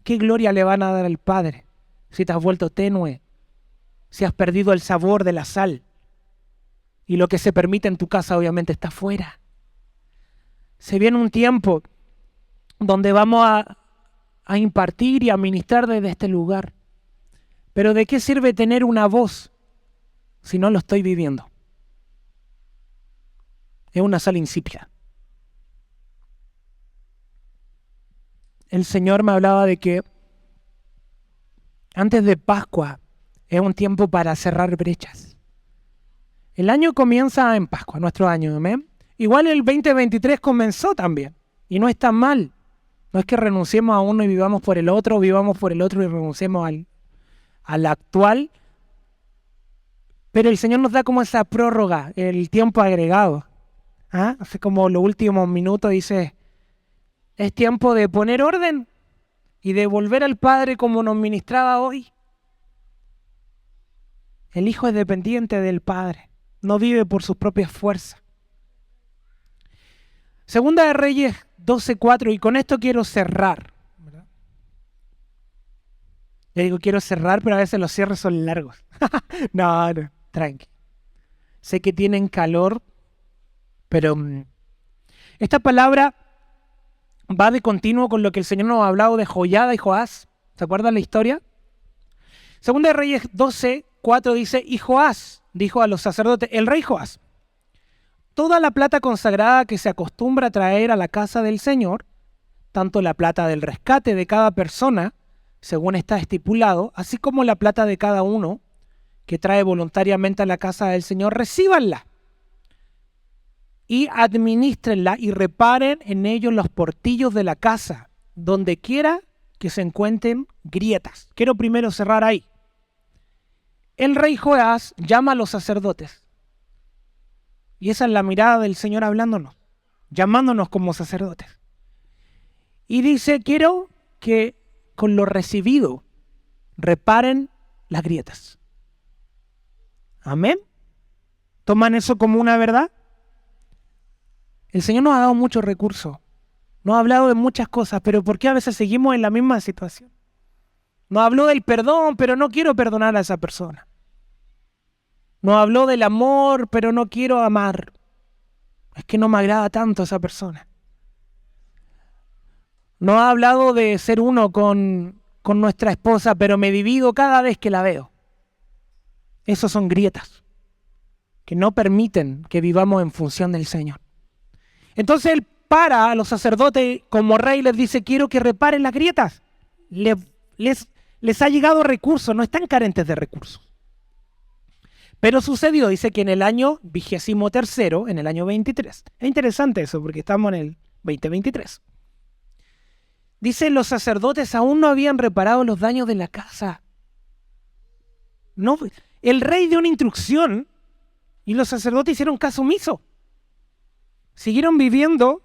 ¿Qué gloria le van a dar al Padre si te has vuelto tenue? Si has perdido el sabor de la sal. Y lo que se permite en tu casa obviamente está fuera. Se viene un tiempo donde vamos a impartir y a ministrar desde este lugar. Pero ¿de qué sirve tener una voz si no lo estoy viviendo? Es una sal insípida. El Señor me hablaba de que antes de Pascua es un tiempo para cerrar brechas. El año comienza en Pascua, nuestro año, ¿amén? Igual el 2023 comenzó también, y no es tan mal. No es que renunciemos a uno y vivamos por el otro, o vivamos por el otro y renunciemos al actual. Pero el Señor nos da como esa prórroga, el tiempo agregado. Hace como los últimos minutos dice, es tiempo de poner orden y de volver al Padre como nos ministraba hoy. El Hijo es dependiente del Padre, no vive por sus propias fuerzas. Segunda de Reyes 12:4, y con esto quiero cerrar. ¿Verdad? Le digo quiero cerrar, pero a veces los cierres son largos. No, tranqui. Sé que tienen calor, pero esta palabra va de continuo con lo que el Señor nos ha hablado de Joiada y Joás. ¿Se acuerdan la historia? Segunda de Reyes 12:4 dice, y Joás dijo a los sacerdotes, el rey Joás, toda la plata consagrada que se acostumbra a traer a la casa del Señor, tanto la plata del rescate de cada persona, según está estipulado, así como la plata de cada uno que trae voluntariamente a la casa del Señor, recíbanla y administrenla y reparen en ellos los portillos de la casa, donde quiera que se encuentren grietas. Quiero primero cerrar ahí. El rey Joás llama a los sacerdotes. Y esa es la mirada del Señor hablándonos, llamándonos como sacerdotes. Y dice, quiero que con lo recibido reparen las grietas. Amén. ¿Toman eso como una verdad? El Señor nos ha dado muchos recursos. Nos ha hablado de muchas cosas, pero ¿por qué a veces seguimos en la misma situación? Nos habló del perdón, pero no quiero perdonar a esa persona. Nos habló del amor, pero no quiero amar. Es que no me agrada tanto esa persona. Nos ha hablado de ser uno con nuestra esposa, pero me divido cada vez que la veo. Esas son grietas que no permiten que vivamos en función del Señor. Entonces Él para a los sacerdotes como rey, les dice, quiero que reparen las grietas. Les ha llegado recursos, no están carentes de recursos. Pero sucedió, dice que en el año 23º, en el año 23. Es interesante eso porque estamos en el 2023. Dice, los sacerdotes aún no habían reparado los daños de la casa. No, el rey dio una instrucción y los sacerdotes hicieron caso omiso. Siguieron viviendo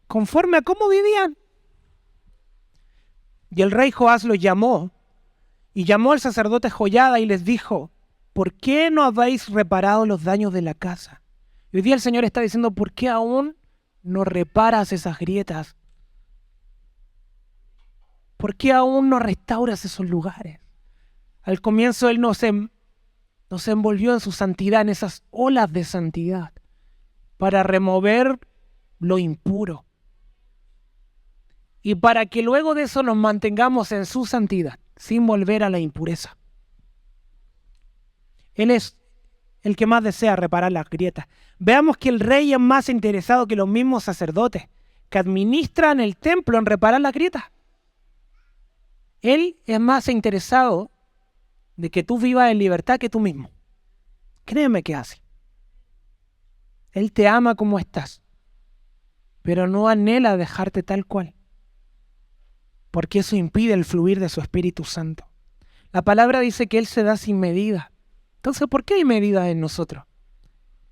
conforme a cómo vivían. Y el rey Joás los llamó y llamó al sacerdote Joiada y les dijo, ¿por qué no habéis reparado los daños de la casa? Y hoy día el Señor está diciendo, ¿por qué aún no reparas esas grietas? ¿Por qué aún no restauras esos lugares? Al comienzo Él nos envolvió en su santidad, en esas olas de santidad, para remover lo impuro. Y para que luego de eso nos mantengamos en su santidad, sin volver a la impureza. Él es el que más desea reparar las grietas. Veamos que el rey es más interesado que los mismos sacerdotes que administran el templo en reparar las grietas. Él es más interesado de que tú vivas en libertad que tú mismo. Créeme que así. Él te ama como estás, pero no anhela dejarte tal cual, porque eso impide el fluir de su Espíritu Santo. La palabra dice que Él se da sin medida. Entonces, ¿por qué hay medidas en nosotros?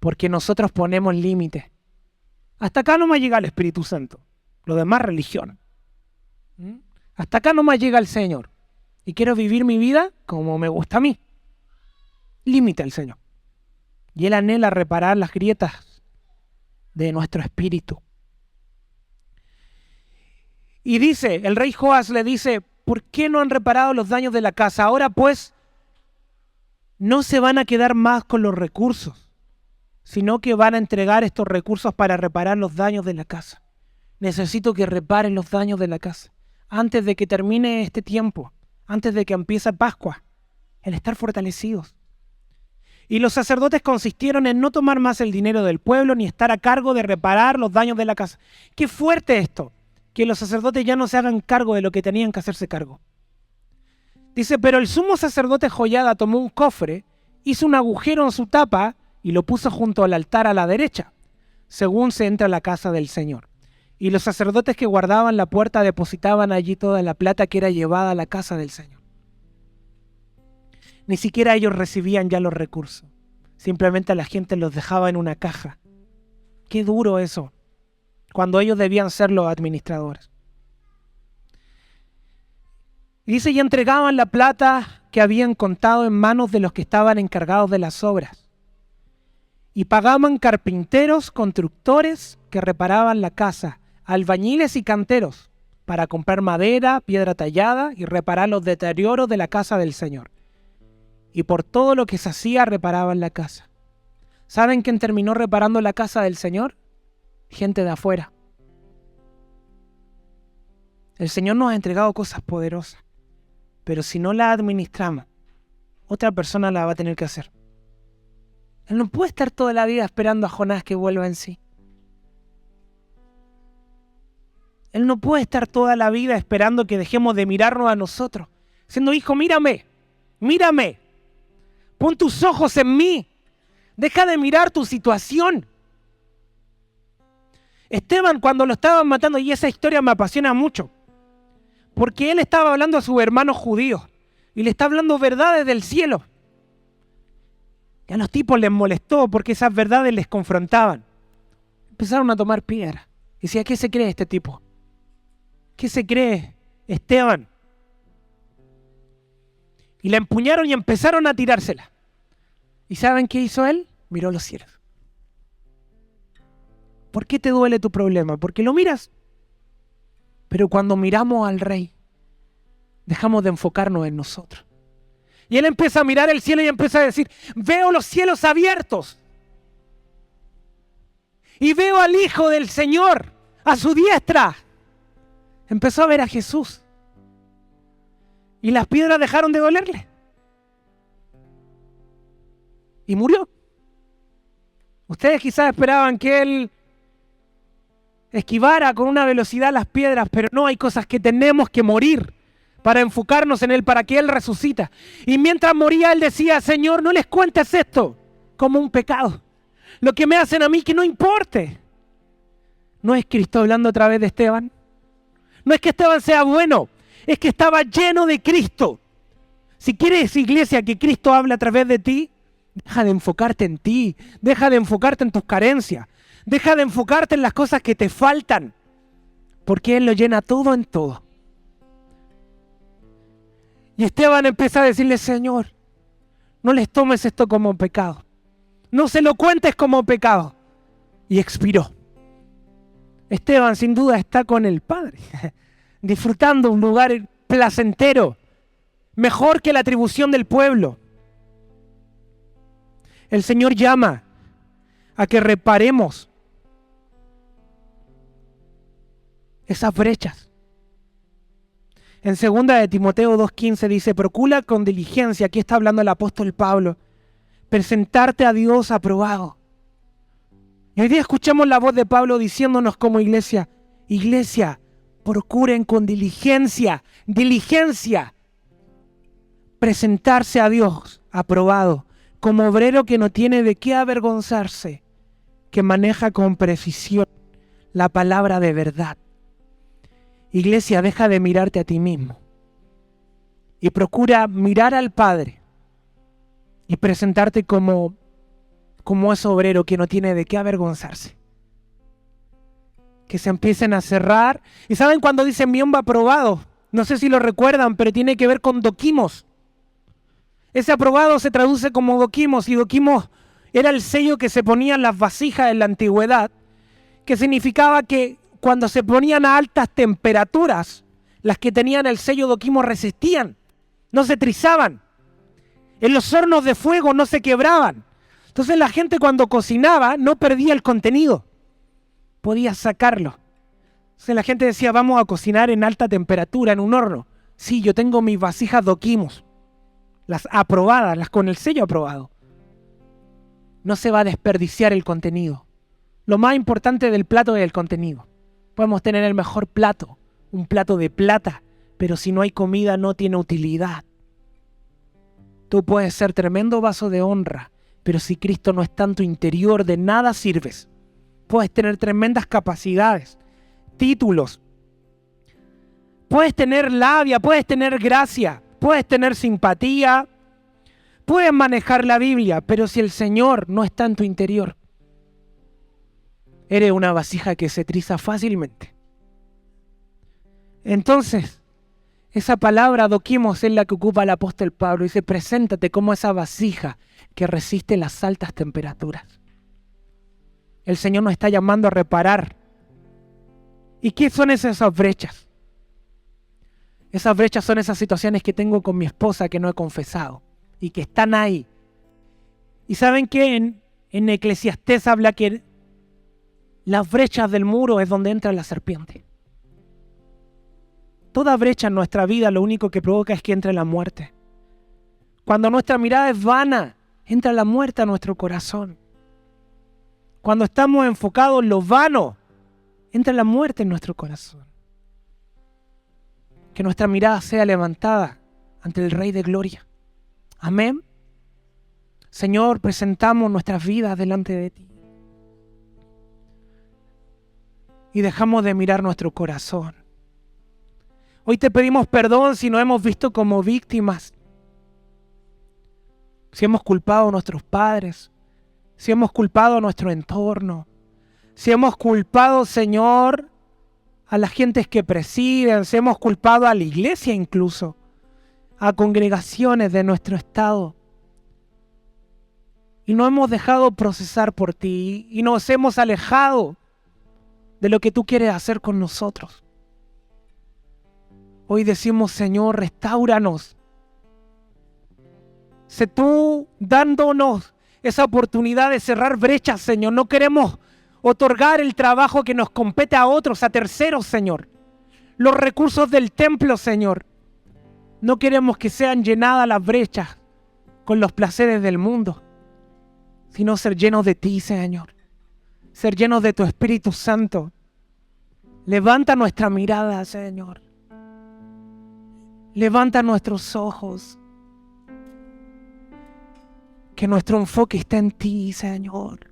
Porque nosotros ponemos límites. Hasta acá no me llega el Espíritu Santo. Lo demás, religión. Hasta acá no me llega el Señor. Y quiero vivir mi vida como me gusta a mí. Límite al Señor. Y Él anhela reparar las grietas de nuestro espíritu. Y dice, el rey Joás le dice, ¿por qué no han reparado los daños de la casa? Ahora pues, no se van a quedar más con los recursos, sino que van a entregar estos recursos para reparar los daños de la casa. Necesito que reparen los daños de la casa. Antes de que termine este tiempo, antes de que empiece Pascua, el estar fortalecidos. Y los sacerdotes consistieron en no tomar más el dinero del pueblo ni estar a cargo de reparar los daños de la casa. ¡Qué fuerte esto! Que los sacerdotes ya no se hagan cargo de lo que tenían que hacerse cargo. Dice, pero el sumo sacerdote Joiada tomó un cofre, hizo un agujero en su tapa y lo puso junto al altar a la derecha, según se entra a la casa del Señor. Y los sacerdotes que guardaban la puerta depositaban allí toda la plata que era llevada a la casa del Señor. Ni siquiera ellos recibían ya los recursos. Simplemente la gente los dejaba en una caja. Qué duro eso, cuando ellos debían ser los administradores. Y dice, y entregaban la plata que habían contado en manos de los que estaban encargados de las obras. Y pagaban carpinteros, constructores que reparaban la casa, albañiles y canteros, para comprar madera, piedra tallada y reparar los deterioros de la casa del Señor. Y por todo lo que se hacía reparaban la casa. ¿Saben quién terminó reparando la casa del Señor? Gente de afuera. El Señor nos ha entregado cosas poderosas, pero si no las administramos, otra persona la va a tener que hacer. Él no puede estar toda la vida esperando a Jonás que vuelva en sí. Él no puede estar toda la vida esperando que dejemos de mirarnos a nosotros, diciendo, hijo, mírame, mírame, pon tus ojos en mí, deja de mirar tu situación. Esteban, cuando lo estaban matando, y esa historia me apasiona mucho, porque él estaba hablando a sus hermanos judíos y le está hablando verdades del cielo. Y a los tipos les molestó porque esas verdades les confrontaban. Empezaron a tomar piedra. Y decía, ¿qué se cree este tipo? ¿Qué se cree Esteban? Y la empuñaron y empezaron a tirársela. ¿Y saben qué hizo él? Miró los cielos. ¿Por qué te duele tu problema? Porque lo miras. Pero cuando miramos al Rey, dejamos de enfocarnos en nosotros. Y él empieza a mirar el cielo y empieza a decir, veo los cielos abiertos. Y veo al Hijo del Señor a su diestra. Empezó a ver a Jesús. Y las piedras dejaron de dolerle. Y murió. Ustedes quizás esperaban que él esquivara con una velocidad las piedras, pero no, hay cosas que tenemos que morir para enfocarnos en él, para que él resucita. Y mientras moría, él decía, Señor, no les cuentes esto como un pecado. Lo que me hacen a mí que no importe. ¿No es Cristo hablando a través de Esteban? No es que Esteban sea bueno, es que estaba lleno de Cristo. Si quieres, iglesia, que Cristo hable a través de ti, deja de enfocarte en ti, deja de enfocarte en tus carencias, deja de enfocarte en las cosas que te faltan, porque Él lo llena todo en todo. Y Esteban empieza a decirle, Señor, No les tomes esto como pecado. No se lo cuentes como pecado. Y expiró. Esteban sin duda está con el Padre, disfrutando un lugar placentero, mejor que la atribución del pueblo. El Señor llama a que reparemos esas brechas. En 2 de Timoteo 2:15 dice, procura con diligencia, aquí está hablando el apóstol Pablo, presentarte a Dios aprobado. Y hoy día escuchamos la voz de Pablo diciéndonos como iglesia, procuren con diligencia, presentarse a Dios aprobado, como obrero que no tiene de qué avergonzarse, que maneja con precisión la palabra de verdad. Iglesia, deja de mirarte a ti mismo y procura mirar al Padre y presentarte como ese obrero que no tiene de qué avergonzarse. Que se empiecen a cerrar. ¿Y saben cuando dicen miembro aprobado? No sé si lo recuerdan, pero tiene que ver con doquimos. Ese aprobado se traduce como doquimos, y doquimos era el sello que se ponía en las vasijas en la antigüedad, que significaba que cuando se ponían a altas temperaturas, las que tenían el sello doquimos resistían, no se trizaban. En los hornos de fuego no se quebraban. Entonces la gente cuando cocinaba no perdía el contenido, podía sacarlo. Entonces la gente decía, vamos a cocinar en alta temperatura, en un horno. Sí, yo tengo mis vasijas doquimos, las aprobadas, las con el sello aprobado. No se va a desperdiciar el contenido. Lo más importante del plato es el contenido. Podemos tener el mejor plato, un plato de plata, pero si no hay comida no tiene utilidad. Tú puedes ser tremendo vaso de honra, pero si Cristo no está en tu interior, de nada sirves. Puedes tener tremendas capacidades, títulos, puedes tener labia, puedes tener gracia, puedes tener simpatía, puedes manejar la Biblia, pero si el Señor no está en tu interior, eres una vasija que se triza fácilmente. Entonces, esa palabra doquimos es la que ocupa el apóstol Pablo. Dice, preséntate como esa vasija que resiste las altas temperaturas. El Señor nos está llamando a reparar. ¿Y qué son esas brechas? Esas brechas son esas situaciones que tengo con mi esposa que no he confesado y que están ahí. ¿Y saben qué? En Eclesiastés habla que las brechas del muro es donde entra la serpiente. Toda brecha en nuestra vida lo único que provoca es que entre la muerte. Cuando nuestra mirada es vana, entra la muerte a nuestro corazón. Cuando estamos enfocados en lo vano, entra la muerte en nuestro corazón. Que nuestra mirada sea levantada ante el Rey de Gloria. Amén. Señor, presentamos nuestras vidas delante de ti. Y dejamos de mirar nuestro corazón. Hoy te pedimos perdón si nos hemos visto como víctimas. Si hemos culpado a nuestros padres. Si hemos culpado a nuestro entorno. Si hemos culpado, Señor, a las gentes que presiden. Si hemos culpado a la iglesia incluso. A congregaciones de nuestro estado. Y no hemos dejado procesar por ti. Y nos hemos alejado de lo que tú quieres hacer con nosotros. Hoy decimos, Señor, restáuranos. Sé tú dándonos esa oportunidad de cerrar brechas, Señor. No queremos otorgar el trabajo que nos compete a otros, a terceros, Señor. Los recursos del templo, Señor. No queremos que sean llenadas las brechas con los placeres del mundo, sino ser llenos de ti, Señor. Ser llenos de tu Espíritu Santo. Levanta nuestra mirada, Señor. Levanta nuestros ojos. Que nuestro enfoque esté en ti, Señor.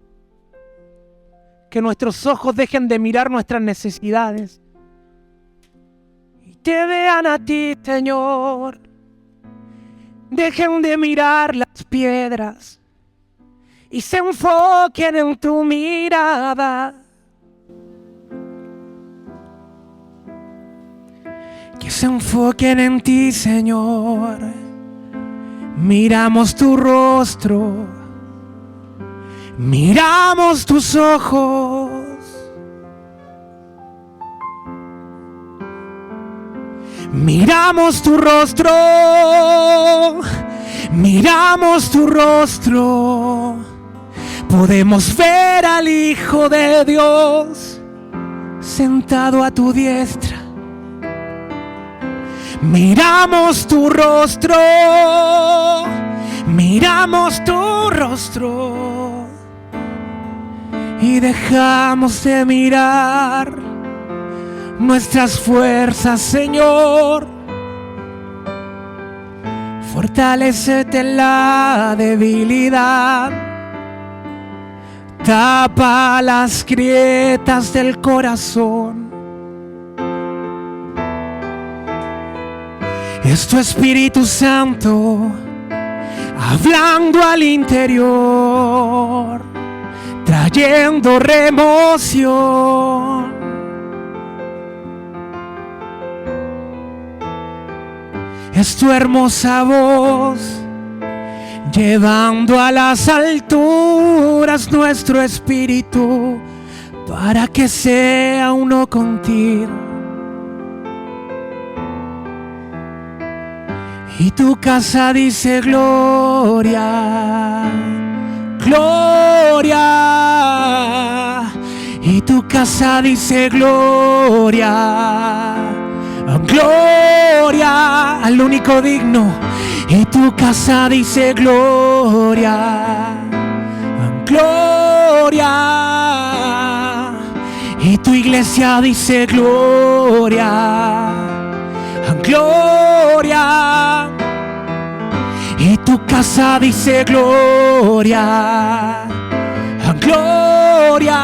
Que nuestros ojos dejen de mirar nuestras necesidades y te vean a ti, Señor. Dejen de mirar las piedras y se enfoquen en tu mirada. Que se enfoquen en ti, Señor. Miramos tu rostro, miramos tus ojos, miramos tu rostro, miramos tu rostro. Podemos ver al Hijo de Dios sentado a tu diestra. Miramos tu rostro, miramos tu rostro y dejamos de mirar nuestras fuerzas, Señor. Fortalécete en la debilidad, tapa las grietas del corazón. Es tu Espíritu Santo hablando al interior, trayendo remoción. Es tu hermosa voz llevando a las alturas nuestro espíritu para que sea uno contigo. Y tu casa dice gloria, gloria. Y tu casa dice gloria, gloria al único digno. Y tu casa dice gloria, gloria. Y tu iglesia dice gloria, gloria. Y tu casa dice gloria, gloria.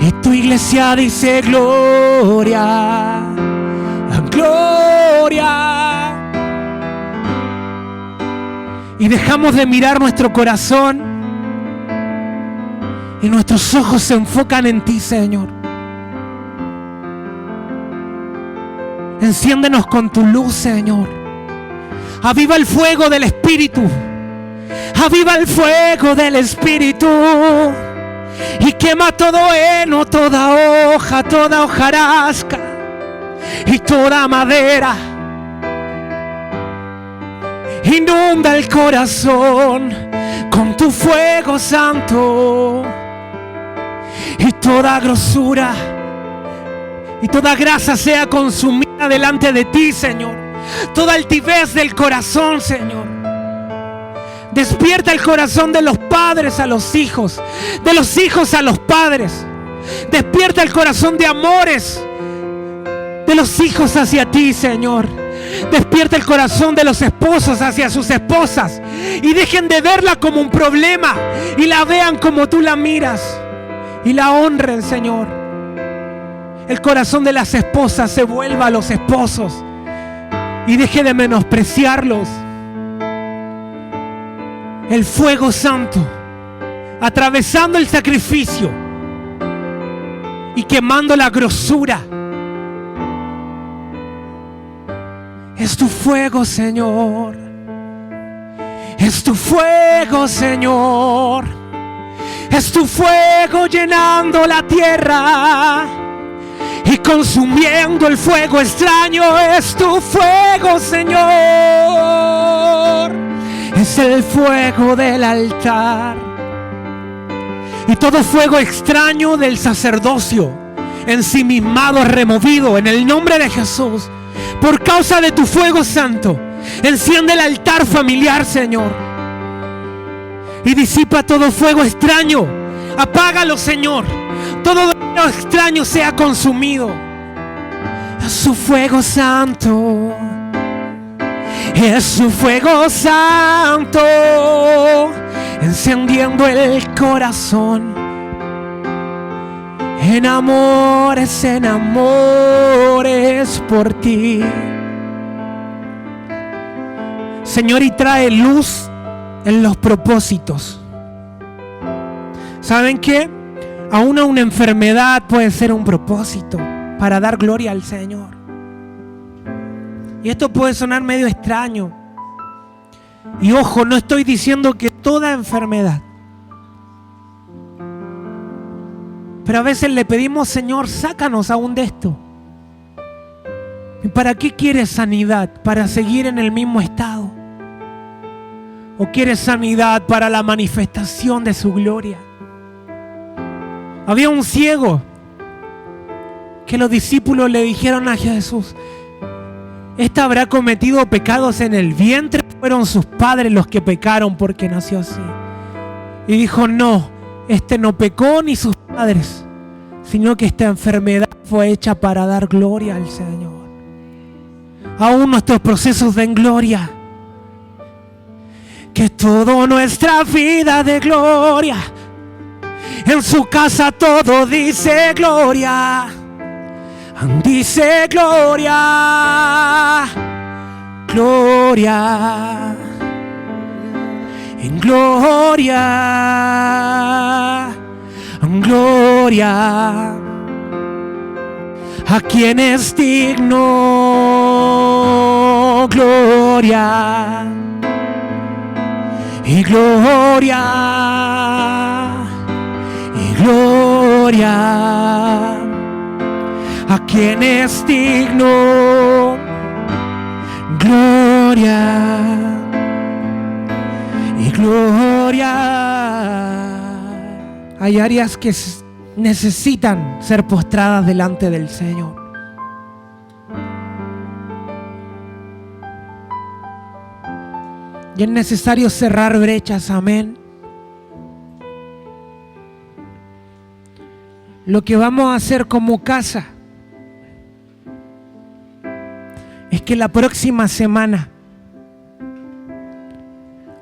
Y tu iglesia dice gloria, gloria. Y dejamos de mirar nuestro corazón y nuestros ojos se enfocan en ti, Señor. Enciéndenos con tu luz, Señor. Aviva el fuego del Espíritu. Aviva el fuego del Espíritu. Y quema todo heno, toda hoja, toda hojarasca y toda madera. Inunda el corazón con tu fuego santo. Y toda grosura y toda grasa sea consumida delante de ti, Señor. Toda altivez del corazón, Señor. Despierta el corazón de los padres a los hijos, de los hijos a los padres. Despierta el corazón de amores de los hijos hacia ti, Señor. Despierta el corazón de los esposos hacia sus esposas y dejen de verla como un problema y la vean como tú la miras y la honren, Señor. El corazón de las esposas se vuelva a los esposos y deje de menospreciarlos. El fuego santo atravesando el sacrificio y quemando la grosura. Es tu fuego, Señor. Es tu fuego, Señor. Es tu fuego llenando la tierra y consumiendo el fuego extraño. Es tu fuego, Señor. Es el fuego del altar. Y todo fuego extraño del sacerdocio ensimismado, removido en el nombre de Jesús. Por causa de tu fuego santo, enciende el altar familiar, Señor. Y disipa todo fuego extraño. Apágalo, Señor. Todo fuego extraño sea consumido. Es su fuego santo. Es su fuego santo. Encendiendo el corazón. En amores por ti. Señor, y trae luz en los propósitos. ¿Saben qué? Aún una enfermedad puede ser un propósito para dar gloria al Señor. Y esto puede sonar medio extraño, Y ojo, no estoy diciendo que toda enfermedad. Pero a veces le pedimos, Señor, sácanos aún de esto. ¿Y para qué quieres sanidad? ¿Para seguir en el mismo estado? ¿O quieres sanidad para la manifestación de su gloria? Había un ciego que los discípulos le dijeron a Jesús: ¿este habrá cometido pecados en el vientre? ¿Fueron sus padres los que pecaron porque nació así? Y dijo: no, este no pecó ni sus padres, sino que esta enfermedad fue hecha para dar gloria al Señor. Aún nuestros procesos den gloria. Que toda nuestra vida de gloria. En su casa todo dice gloria. Dice gloria. Gloria. En gloria. Gloria. A quien es digno. Gloria. Y gloria, y gloria, a quien es digno, gloria, y gloria. Hay áreas que necesitan ser postradas delante del Señor. Y es necesario cerrar brechas, amén. Lo que vamos a hacer como casa es que la próxima semana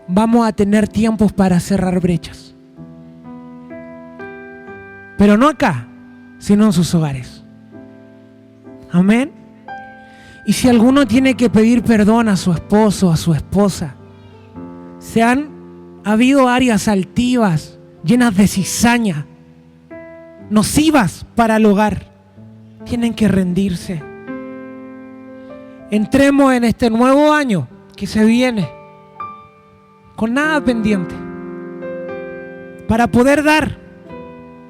vamos a tener tiempos para cerrar brechas. Pero no acá, sino en sus hogares. Amén. Y si alguno tiene que pedir perdón a su esposo, a su esposa, ha habido áreas altivas, llenas de cizaña, nocivas para el hogar, tienen que rendirse. Entremos en este nuevo año que se viene con nada pendiente, para poder dar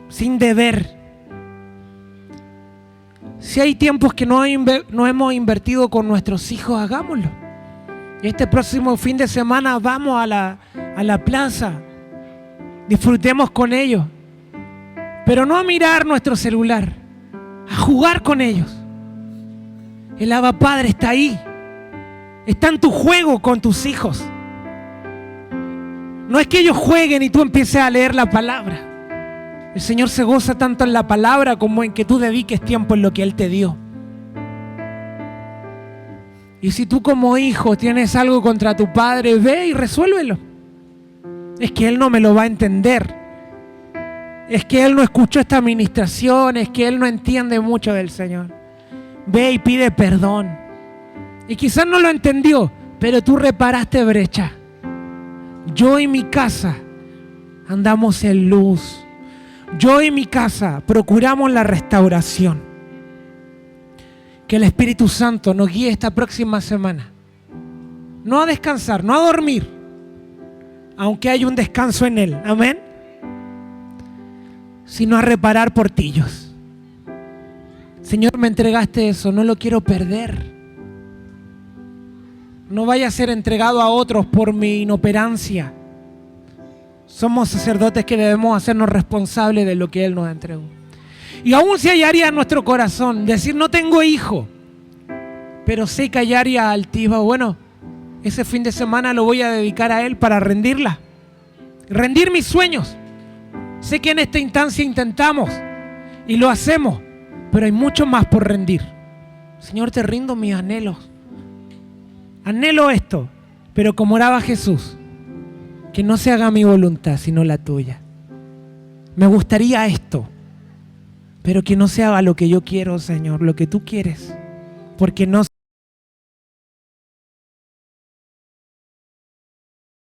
sin deber. Si hay tiempos que no hemos invertido con nuestros hijos, hagámoslo. Este próximo fin de semana vamos a la plaza, disfrutemos con ellos, pero no a mirar nuestro celular, a jugar con ellos. El Abba Padre está ahí, está en tu juego con tus hijos. No es que ellos jueguen y tú empieces a leer la palabra. El Señor se goza tanto en la palabra como en que tú dediques tiempo en lo que Él te dio. Y si tú como hijo tienes algo contra tu padre, ve y resuélvelo. Es que él no me lo va a entender. Es que él no escuchó esta administración. Es que él no entiende mucho del Señor. Ve y pide perdón. Y quizás no lo entendió, pero tú reparaste brecha. Yo y mi casa andamos en luz. Yo y mi casa procuramos la restauración. Que el Espíritu Santo nos guíe esta próxima semana. No a descansar, no a dormir, aunque hay un descanso en Él, amén, sino a reparar portillos. Señor, me entregaste eso, no lo quiero perder. No vaya a ser entregado a otros por mi inoperancia. Somos sacerdotes que debemos hacernos responsables de lo que Él nos entregó. Y aún si hay áreas en nuestro corazón, decir no tengo hijo, pero sé que hay áreas altivas, bueno, ese fin de semana lo voy a dedicar a Él para rendirla, rendir mis sueños. Sé que en esta instancia intentamos y lo hacemos, pero hay mucho más por rendir. Señor, te rindo mis anhelos. Anhelo esto, pero como oraba Jesús, que no se haga mi voluntad, sino la tuya. Me gustaría esto, pero que no se haga lo que yo quiero, Señor, lo que tú quieres, porque no